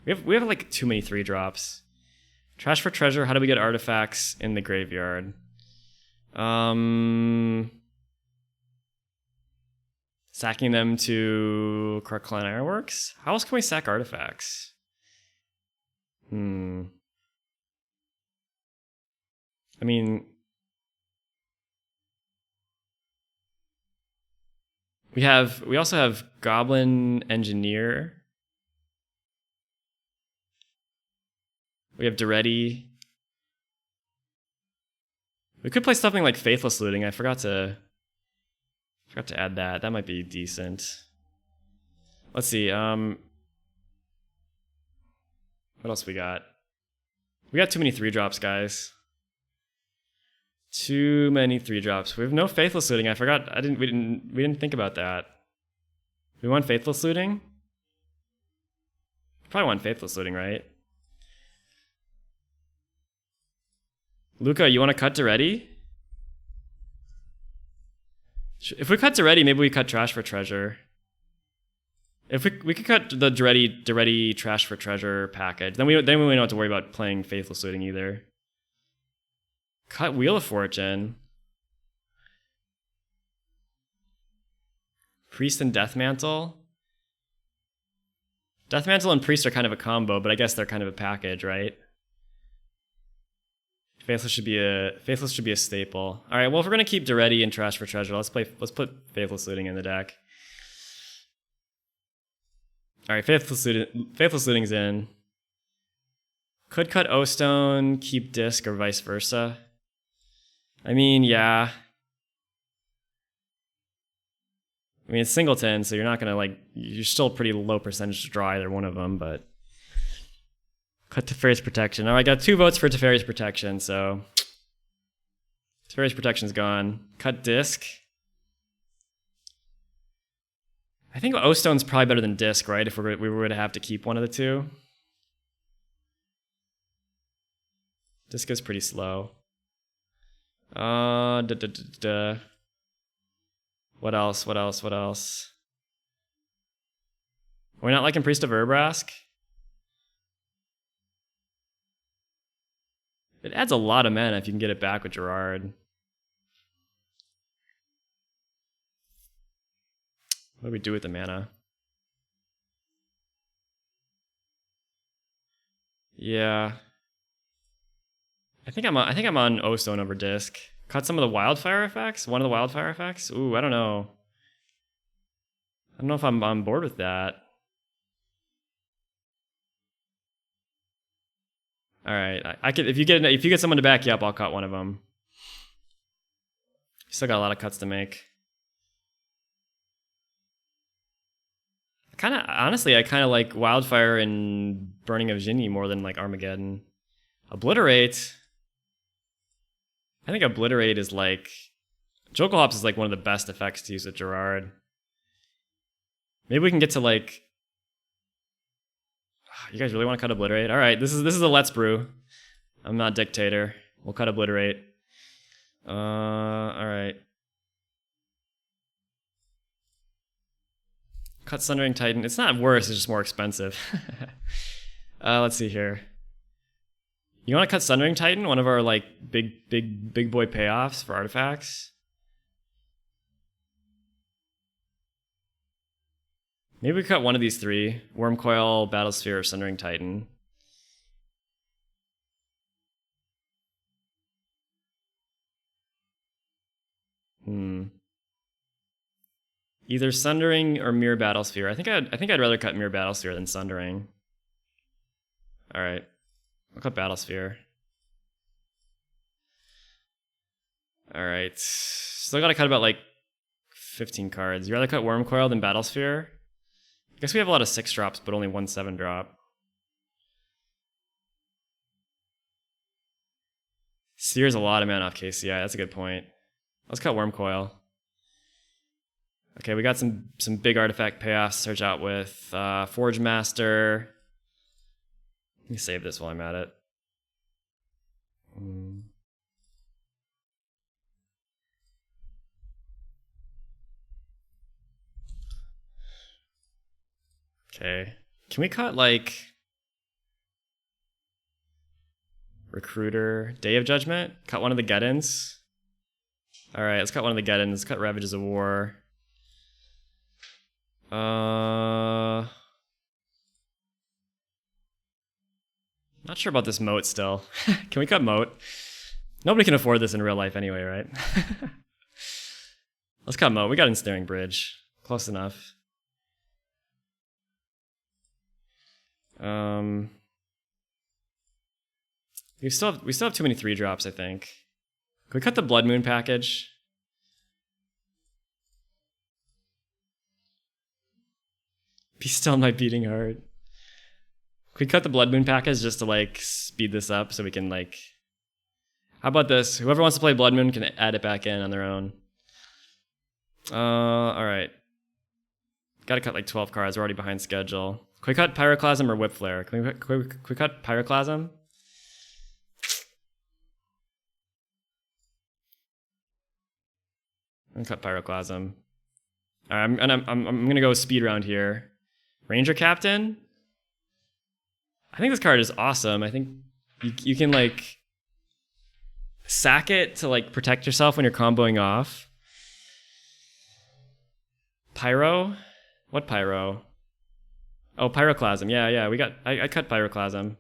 We have like too many 3-drops. Trash for Treasure, how do we get artifacts in the graveyard? Sacking them to Crocline Ironworks? How else can we sack artifacts? I mean, We also have Goblin Engineer. We have Duretti. We could play something like Faithless Looting. I forgot to add that. That might be decent. Let's see. What else we got? We got too many 3-drops, guys. Too many 3-drops. We have no Faithless Looting. I forgot. We didn't think about that. We want Faithless Looting? Probably want Faithless Looting, right? Luca, you want to cut Duretti? If we cut Duretti, maybe we cut Trash for Treasure. If we could cut the Duretti Trash for Treasure package, then we don't have to worry about playing Faithless Looting either. Cut Wheel of Fortune. Priest and Deathmantle. Deathmantle and Priest are kind of a combo, but I guess they're kind of a package, right? Faithless should be a staple. All right, well, if we're gonna keep Duretti and Trash for Treasure, let's put Faithless Looting in the deck. All right, Faithless Looting's in. Could cut O-Stone, keep Disc, or vice versa. I mean, yeah. I mean, it's singleton, so you're not gonna you're still pretty low percentage to draw either one of them, but cut Teferi's Protection. All right, I got 2 votes for Teferi's Protection, so Teferi's Protection's gone. Cut Disc. I think O-Stone's probably better than Disc, right? If we were to have to keep one of the two. Disc is pretty slow. What else? We're not liking Priest of Urbrask? It adds a lot of mana if you can get it back with Gerrard. What do we do with the mana? Yeah. I think I'm on O-Stone over Disc. Cut some of the wildfire effects? One of the wildfire effects? Ooh, I don't know. I don't know if I'm on board with that. All right, I could if you get someone to back you up, I'll cut one of them. Still got a lot of cuts to make. Honestly, I kind of like Wildfire and Burning of Jinni more than like Armageddon. Obliterate. I think Obliterate is like... Jokelhops is like one of the best effects to use with Gerrard. Maybe we can get to like... You guys really want to cut Obliterate? Alright, this is a Let's Brew. I'm not dictator. We'll cut Obliterate. Alright. Cut Sundering Titan. It's not worse, it's just more expensive. Let's see here. You want to cut Sundering Titan? One of our like big boy payoffs for artifacts? Maybe we cut one of these 3. Wormcoil, Battlesphere, or Sundering Titan. Either Sundering or Mirror Battlesphere. I think I'd rather cut Mirror Battlesphere than Sundering. Alright. I'll cut Battlesphere. Alright. Still gotta cut about like 15 cards. You rather cut Wormcoil than Battlesphere? I guess we have a lot of 6-drops, but only 1 7-drop. Sears a lot of mana off KCI. That's a good point. Let's cut Wormcoil. Okay, we got some big artifact payoffs to search out with. Forge Master. Let me save this while I'm at it. Okay. Can we cut like Recruiter, Day of Judgment? Cut one of the Geddons? Alright, let's cut one of the Geddons. Let's cut Ravages of War. Not sure about this moat still. Can we cut moat? Nobody can afford this in real life anyway, right? Let's cut moat. We got Ensnaring Bridge. Close enough. We still have too many 3-drops, I think. Can we cut the Blood Moon package? Be still my beating heart. Can we cut the Blood Moon package just to like speed this up so we can like... How about this? Whoever wants to play Blood Moon can add it back in on their own. Alright. Gotta cut like 12 cards, we're already behind schedule. Can we cut Pyroclasm or Whip Flare? Can we cut Pyroclasm? I'm gonna cut Pyroclasm. Alright, I'm gonna go speed round here. Ranger Captain? I think this card is awesome. I think you can like sack it to like protect yourself when you're comboing off. Pyro? What Pyro? Oh, Pyroclasm. Yeah, I cut Pyroclasm.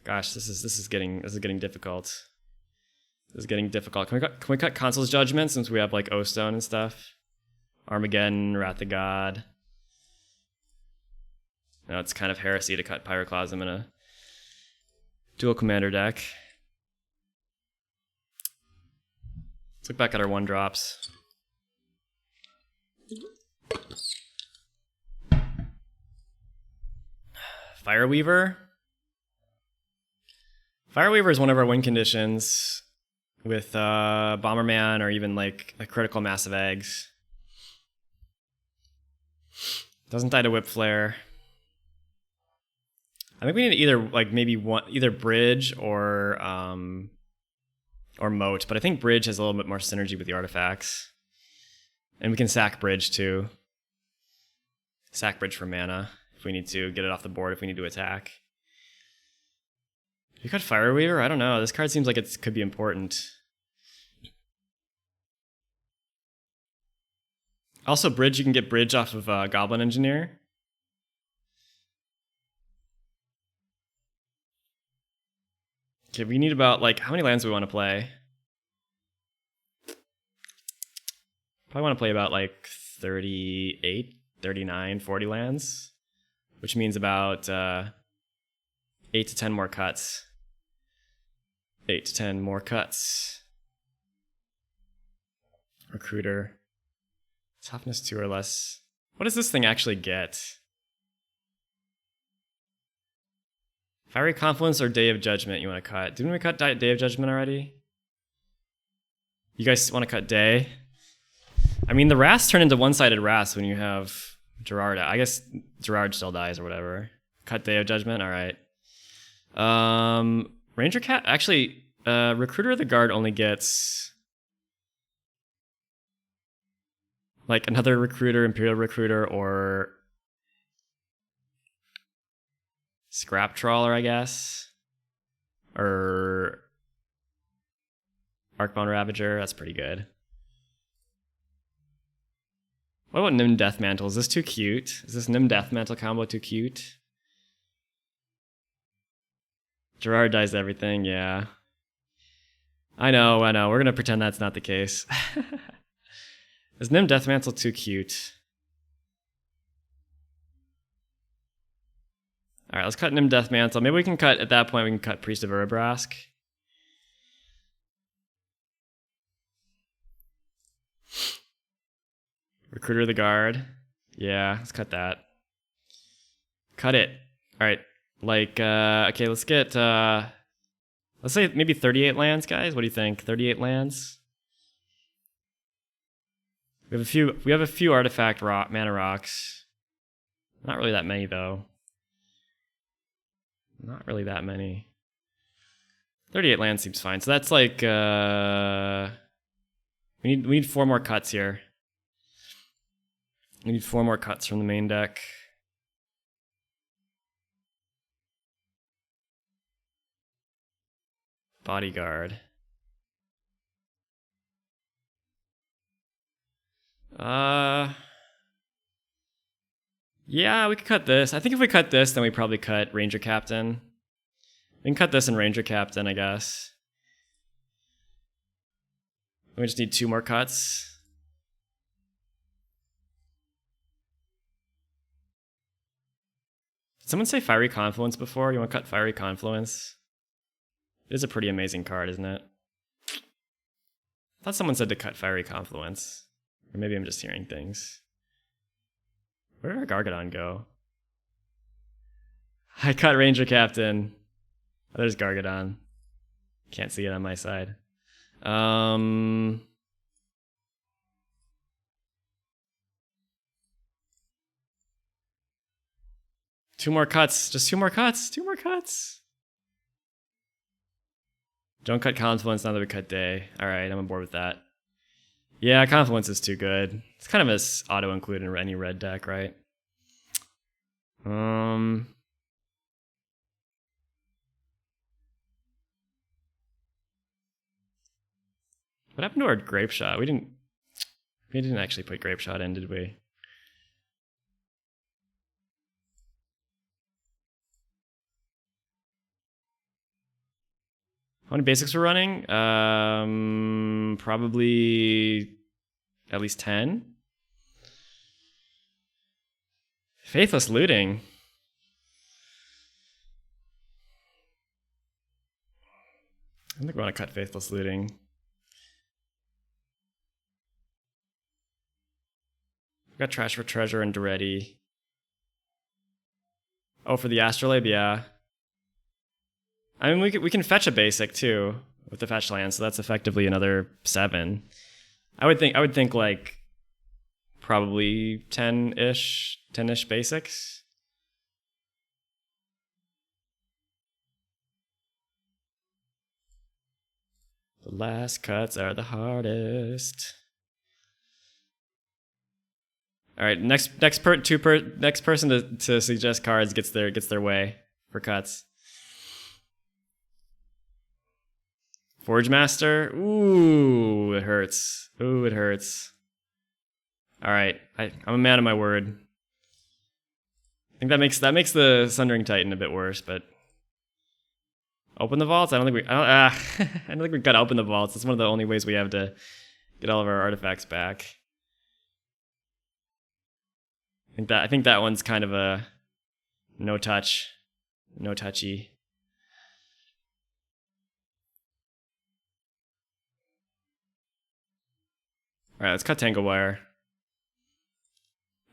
Gosh, this is getting difficult. This is getting difficult. Can we cut Consul's Judgment since we have like O-Stone and stuff? Armageddon, Wrath of God. No, it's kind of heresy to cut Pyroclasm in a dual commander deck. Let's look back at our 1-drops. Fireweaver. Fireweaver is one of our win conditions with Bomberman or even like a critical Massive Eggs. Doesn't die to Whip Flare. I think we need either like maybe either Bridge or Moat, but I think Bridge has a little bit more synergy with the artifacts. And we can sack Bridge too. Sack Bridge for mana if we need to get it off the board if we need to attack. You cut Fireweaver? I don't know. This card seems like it could be important. Also, Bridge, you can get Bridge off of Goblin Engineer. Okay, we need about, like, how many lands do we want to play? Probably want to play about, like, 38, 39, 40 lands. Which means about 8 to 10 more cuts. 8 to 10 more cuts. Recruiter. Toughness 2 or less. What does this thing actually get? Fiery Confluence or Day of Judgment you want to cut? Didn't we cut Day of Judgment already? You guys want to cut Day? I mean, the Wraths turn into one-sided Wraths when you have Gerrard. I guess Gerrard still dies or whatever. Cut Day of Judgment? Alright. Ranger Cat? Actually, Recruiter of the Guard only gets... like another Recruiter, Imperial Recruiter, or... Scrap Trawler, I guess. Or... Arcbound Ravager, that's pretty good. What about Nim Deathmantle? Is this too cute? Is this Nim Deathmantle combo too cute? Gerrard dies to everything, yeah. I know. We're gonna pretend that's not the case. Is Nim Deathmantle too cute? Alright, let's cut Nim Deathmantle. Maybe we can cut, at that point, we can cut Priest of Urabrask. Recruiter of the Guard. Yeah, let's cut that. Cut it. Alright, like, okay, let's get, let's say maybe 38 lands, guys. What do you think? 38 lands? We have a few artifact mana rocks. Not really that many, though. Not really that many. 38 lands seems fine. So that's like, we need 4 more cuts here. We need 4 more cuts from the main deck. Bodyguard. Yeah, we could cut this. I think if we cut this, then we probably cut Ranger Captain. We can cut this and Ranger Captain, I guess. We just need 2 more cuts. Did someone say Fiery Confluence before? You want to cut Fiery Confluence? It is a pretty amazing card, isn't it? I thought someone said to cut Fiery Confluence. Or maybe I'm just hearing things. Where did our Gargadon go? I cut Ranger Captain. Oh, there's Gargadon. Can't see it on my side. 2 more cuts. Just 2 more cuts. 2 more cuts. Don't cut Confluence now that we cut Day. Alright, I'm on board with that. Yeah, Confluence is too good. It's kind of a auto-include in any red deck, right? What happened to our Grape Shot? We didn't actually put Grape Shot in, did we? How many basics we're running? Probably at least 10. Faithless Looting. I think we want to cut Faithless Looting. We got Trash for Treasure and Duretti. Oh, for the Astrolabe, yeah. I mean, we can fetch a basic too with the fetch land, so that's effectively another 7. I would think like probably 10-ish basics. The last cuts are the hardest. All right, next person to suggest cards gets their way for cuts. Forge Master. Ooh, it hurts. Ooh, it hurts. All right, I'm a man of my word. I think that makes the Sundering Titan a bit worse, but open the vaults. I don't think we gotta open the vaults. It's one of the only ways we have to get all of our artifacts back. I think that one's kind of a no touchy. All right, let's cut Tangle Wire.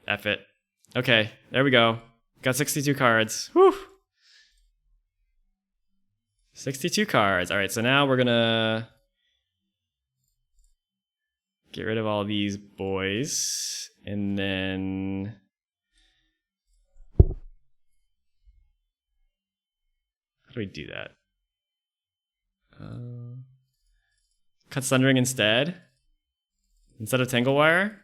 F it. Okay, there we go. Got 62 cards. Whew. 62 cards. All right, so now we're gonna get rid of all these boys, and then how do we do that? Cut Sundering instead of Tangle Wire.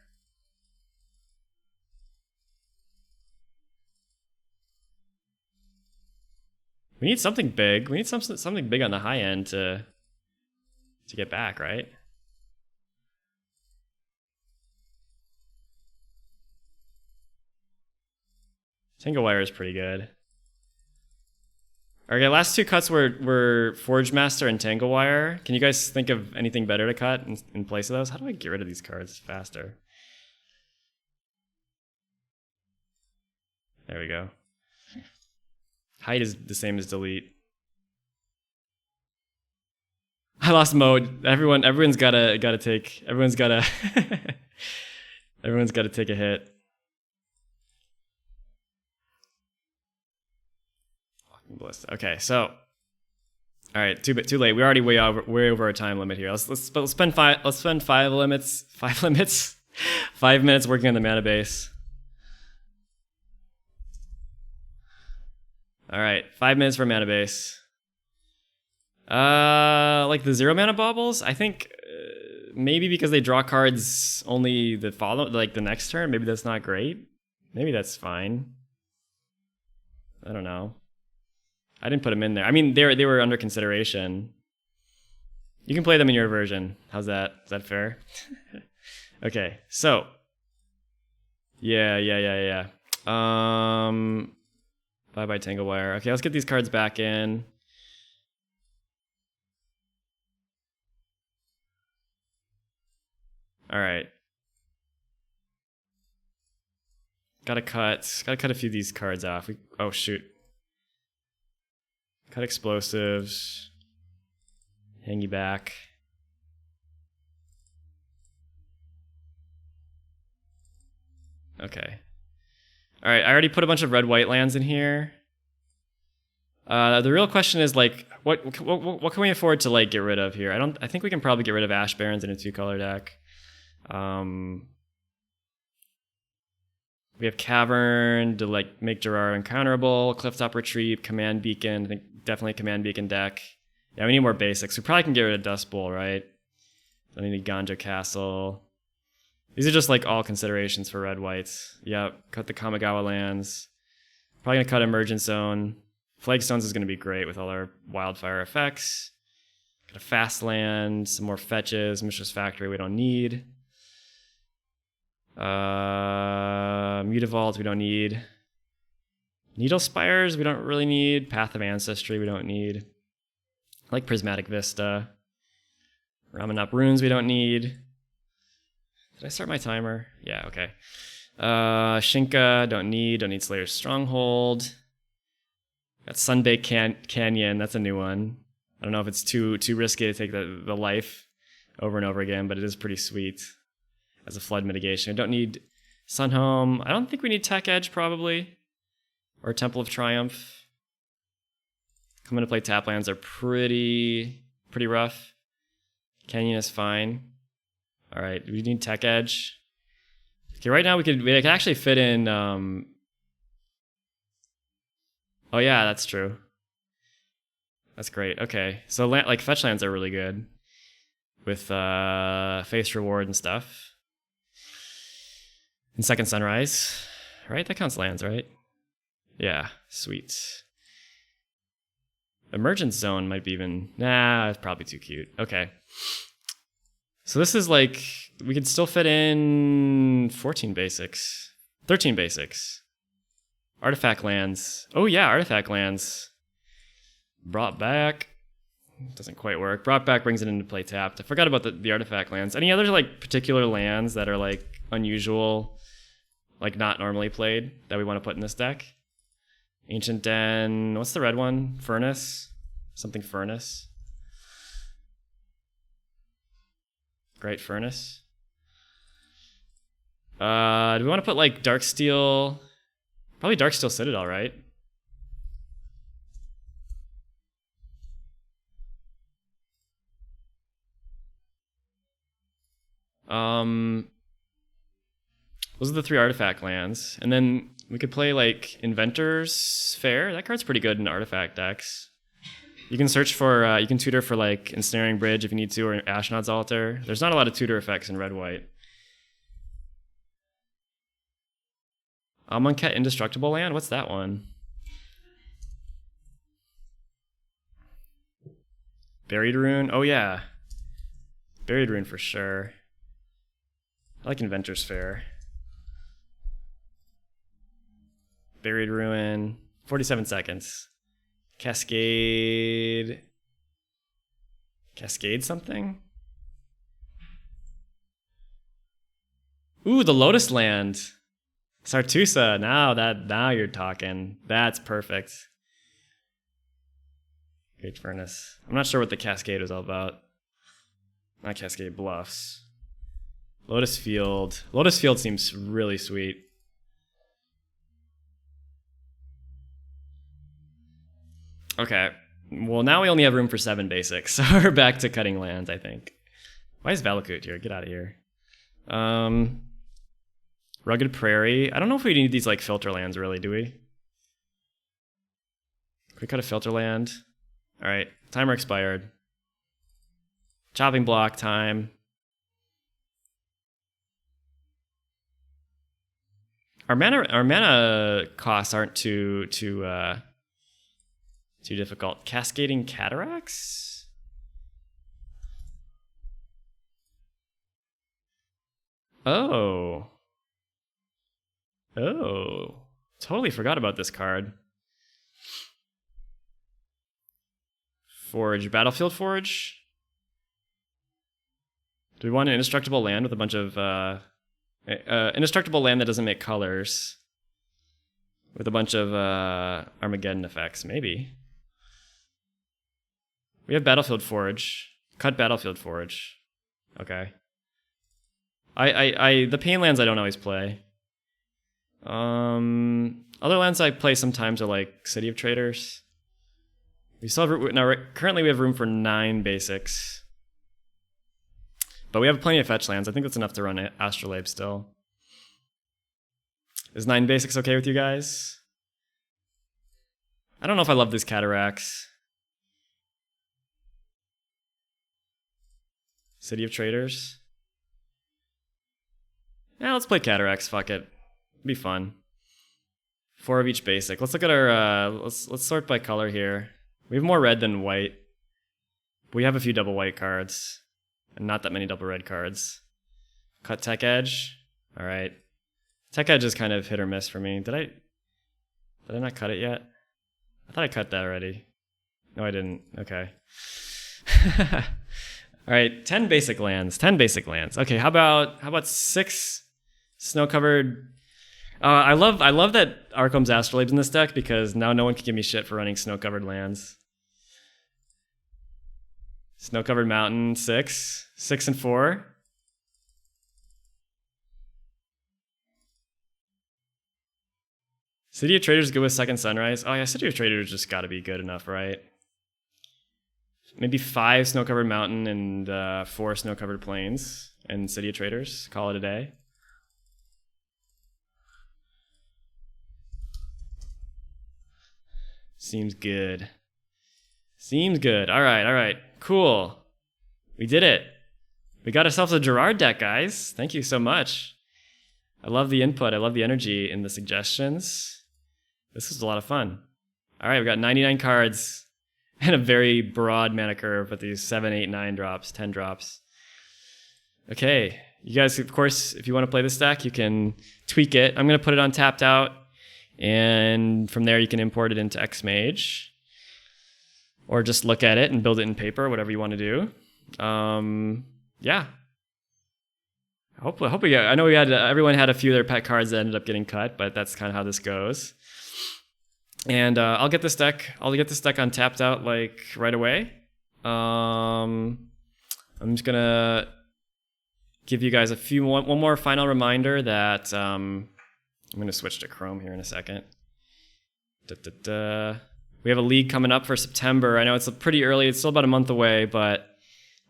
We need something big. We need something big on the high end to get back, right? Tangle Wire is pretty good. Okay, last 2 cuts were Forge Master and Tangle Wire. Can you guys think of anything better to cut in place of those? How do I get rid of these cards faster? There we go. Hide is the same as delete. I lost mode. Everyone's gotta take a hit. Okay, so all right, too late. We're already way over our time limit here. Let's spend 5 minutes working on the mana base. All right, 5 minutes for mana base. Like the 0 mana baubles, I think maybe because they draw cards only the next turn. Maybe that's not great. Maybe that's fine. I don't know. I didn't put them in there. I mean, they were under consideration. You can play them in your version. How's that? Is that fair? Okay, so yeah. Bye Tangle Wire. Okay, let's get these cards back in. All right. Gotta cut a few of these cards off. Oh shoot. Cut explosives. Hang you back. Okay. All right, I already put a bunch of red-white lands in here. The real question is like, what can we afford to like get rid of here? I think we can probably get rid of Ash Barrens in a 2-color deck. We have Cavern to like make Gerrard uncounterable, Clifftop Retreat, Command Beacon. I think definitely Command Beacon deck. Yeah, we need more basics. We probably can get rid of Dust Bowl, right? Then we need Ganja Castle. These are just like all considerations for red whites. Yep, cut the Kamigawa lands. Probably gonna cut Emergent Zone. Flagstones is gonna be great with all our wildfire effects. Got a fast land, some more fetches, Mishra's Factory we don't need. Mutavault we don't need. Needle Spires we don't really need. Path of Ancestry we don't need. I like Prismatic Vista. Ramen Up Runes we don't need. Did I start my timer? Yeah, okay. Shinka, don't need Slayer's Stronghold. Got Sunbaked Canyon, that's a new one. I don't know if it's too risky to take the life over and over again, but it is pretty sweet as a flood mitigation. I don't need Sunhome. I don't think we need Tech Edge, probably. Or Temple of Triumph. Coming to play tap lands are pretty rough. Canyon is fine. All right, we need Tech Edge. Okay, right now we could actually fit in. Oh yeah, that's true. That's great. Okay, so like fetch lands are really good with face reward and stuff. And Second Sunrise, right? That counts lands, right? Yeah, sweet. Emergent Zone might be even. Nah, it's probably too cute. Okay. So this is like, we could still fit in 14 basics, 13 basics. Artifact lands. Oh yeah, artifact lands. Brought back. Doesn't quite work. Brought back brings it into play tapped. I forgot about the artifact lands. Any other like particular lands that are like unusual, like not normally played that we want to put in this deck? Ancient Den. What's the red one? Furnace? Something Furnace. Great Furnace. Do we want to put like Darksteel? Probably Darksteel Citadel, right? Those are the 3 artifact lands. And then we could play like Inventor's Fair. That card's pretty good in artifact decks. You can search for, you can tutor for like Ensnaring Bridge if you need to, or Ashnod's Altar. There's not a lot of tutor effects in red-white. Amonkhet Indestructible Land? What's that one? Buried Rune? Oh yeah. Buried Rune for sure. I like Inventor's Fair. Buried Ruin. 47 seconds. Cascade something? Ooh, the Lotus Land. Sartusa. Now you're talking. That's perfect. Great Furnace. I'm not sure what the Cascade was all about. Not Cascade, Bluffs. Lotus Field. Lotus Field seems really sweet. Okay. Well, now we only have room for 7 basics, so we're back to cutting lands, I think. Why is Valakut here? Get out of here. Rugged Prairie. I don't know if we need these like filter lands, really, do we? Can we cut a filter land? All right. Timer expired. Chopping block time. Our mana costs aren't too difficult. Cascading Cataracts? Oh. Totally forgot about this card. Forge. Battlefield Forge? Do we want an indestructible land with a bunch of indestructible land that doesn't make colors with a bunch of Armageddon effects? Maybe. We have Battlefield Forge. Cut Battlefield Forge. Okay. The pain lands I don't always play. Other lands I play sometimes are like City of Traders. We still have now. Currently, we have room for 9 basics, but we have plenty of fetch lands. I think that's enough to run Astrolabe still. Is 9 basics okay with you guys? I don't know if I love these Cataracts. City of Traders. Yeah, let's play Cataracts. Fuck it. Be fun. 4 of each basic. Let's look at our let's sort by color here. We have more red than white. We have a few double white cards and not that many double red cards. Cut Tech Edge. All right. Tech Edge is kind of hit or miss for me. Did I not cut it yet? I thought I cut that already. No, I didn't. Okay. All right, 10 basic lands. 10 basic lands. Okay, how about 6 snow-covered? I love that Arcum's Astrolabe's in this deck because now no one can give me shit for running snow-covered lands. Snow-covered mountain, 6 and 4. City of Traders good with Second Sunrise. Oh yeah, City of Traders just got to be good enough, right? Maybe 5 snow-covered mountain and 4 snow-covered plains and City of Traders. Call it a day. Seems good. Seems good. All right. Cool. We did it. We got ourselves a Gerrard deck, guys. Thank you so much. I love the input. I love the energy in the suggestions. This was a lot of fun. All right, we got 99 cards and a very broad mana curve with these 7, 8, 9 drops, 10 drops. Okay, you guys, of course, if you want to play this deck, you can tweak it. I'm going to put it on tapped out, and from there you can import it into Mage, or just look at it and build it in paper, whatever you want to do. Yeah. Hopefully, I know everyone had a few of their pet cards that ended up getting cut, but that's kind of how this goes. And I'll get this deck on tapped out like right away. I'm just gonna give you guys one more final reminder that I'm gonna switch to Chrome here in a second. We have a league coming up for September. I know it's pretty early; it's still about a month away, but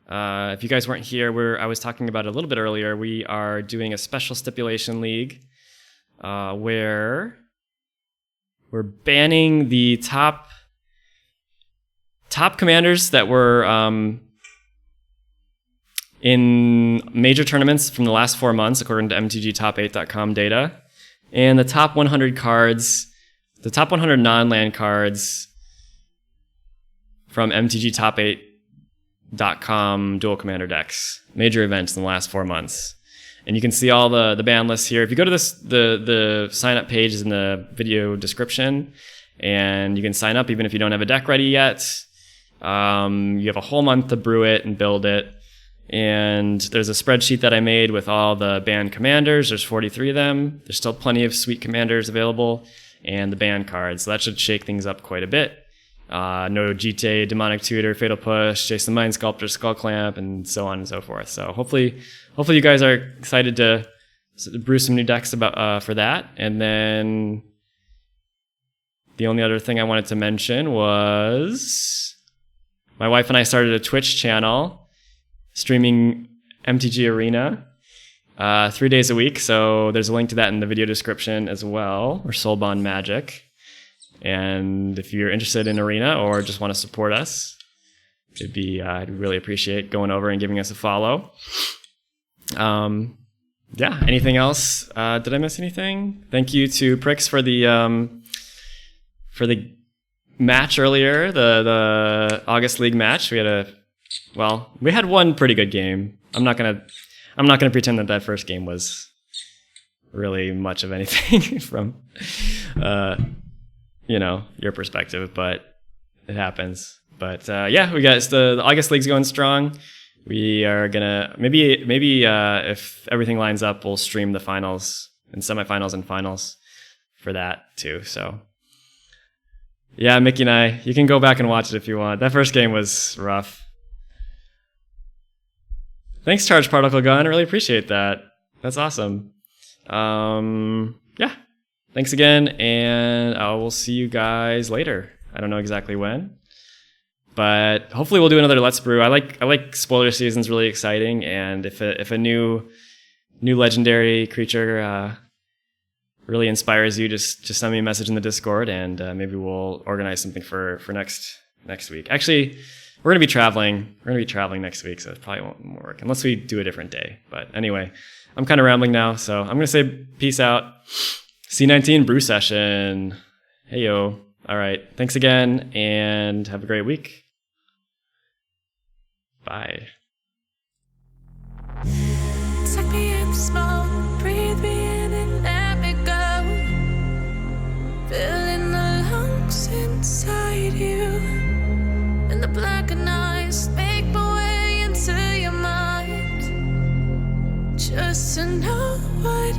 if you guys weren't here, I was talking about it a little bit earlier. We are doing a special stipulation league where we're banning the top commanders that were in major tournaments from the last 4 months, according to MTGTop8.com data, and the top 100 cards, the top 100 non-land cards from MTGTop8.com Duel Commander decks, major events in the last 4 months. And you can see all the ban lists here. If you go to the sign up page is in the video description, and you can sign up even if you don't have a deck ready yet. You have a whole month to brew it and build it. And there's a spreadsheet that I made with all the banned commanders. There's 43 of them. There's still plenty of sweet commanders available, and the banned cards. So that should shake things up quite a bit. No GTA, Demonic Tutor, Fatal Push, Jason the Mind Sculptor, Skull Clamp, and so on and so forth. So hopefully you guys are excited to brew some new decks for that. And then the only other thing I wanted to mention was my wife and I started a Twitch channel streaming MTG Arena 3 days a week. So there's a link to that in the video description as well, or Soulbond Magic. And if you're interested in Arena or just want to support us, I'd really appreciate going over and giving us a follow. Yeah. Anything else? Did I miss anything? Thank you to Prixx for the match earlier, the August League match. We had one pretty good game. I'm not gonna pretend that first game was really much of anything from your perspective, but it happens. But yeah, we got the August League's going strong. we are gonna maybe if everything lines up, we'll stream the finals and semifinals and finals for that too. So yeah, Mickey and I, you can go back and watch it if you want. That first game was rough. Thanks, Charged Particle Gun. I really appreciate that. That's awesome. Yeah. Thanks again, and I will see you guys later. I don't know exactly when, but hopefully we'll do another Let's Brew. I like spoiler seasons, really exciting, and if a new legendary creature really inspires you, just send me a message in the Discord, and maybe we'll organize something for next week. Actually, we're gonna be traveling. We're gonna be traveling next week, so it probably won't work unless we do a different day. But anyway, I'm kind of rambling now, so I'm gonna say peace out. C19 brew session. Hey yo. All right. Thanks again, and have a great week. Bye. Suck me in the smoke, breathe me in and let me go. Filling the lungs inside you, and the blackened eyes make my way into your mind. Just to know what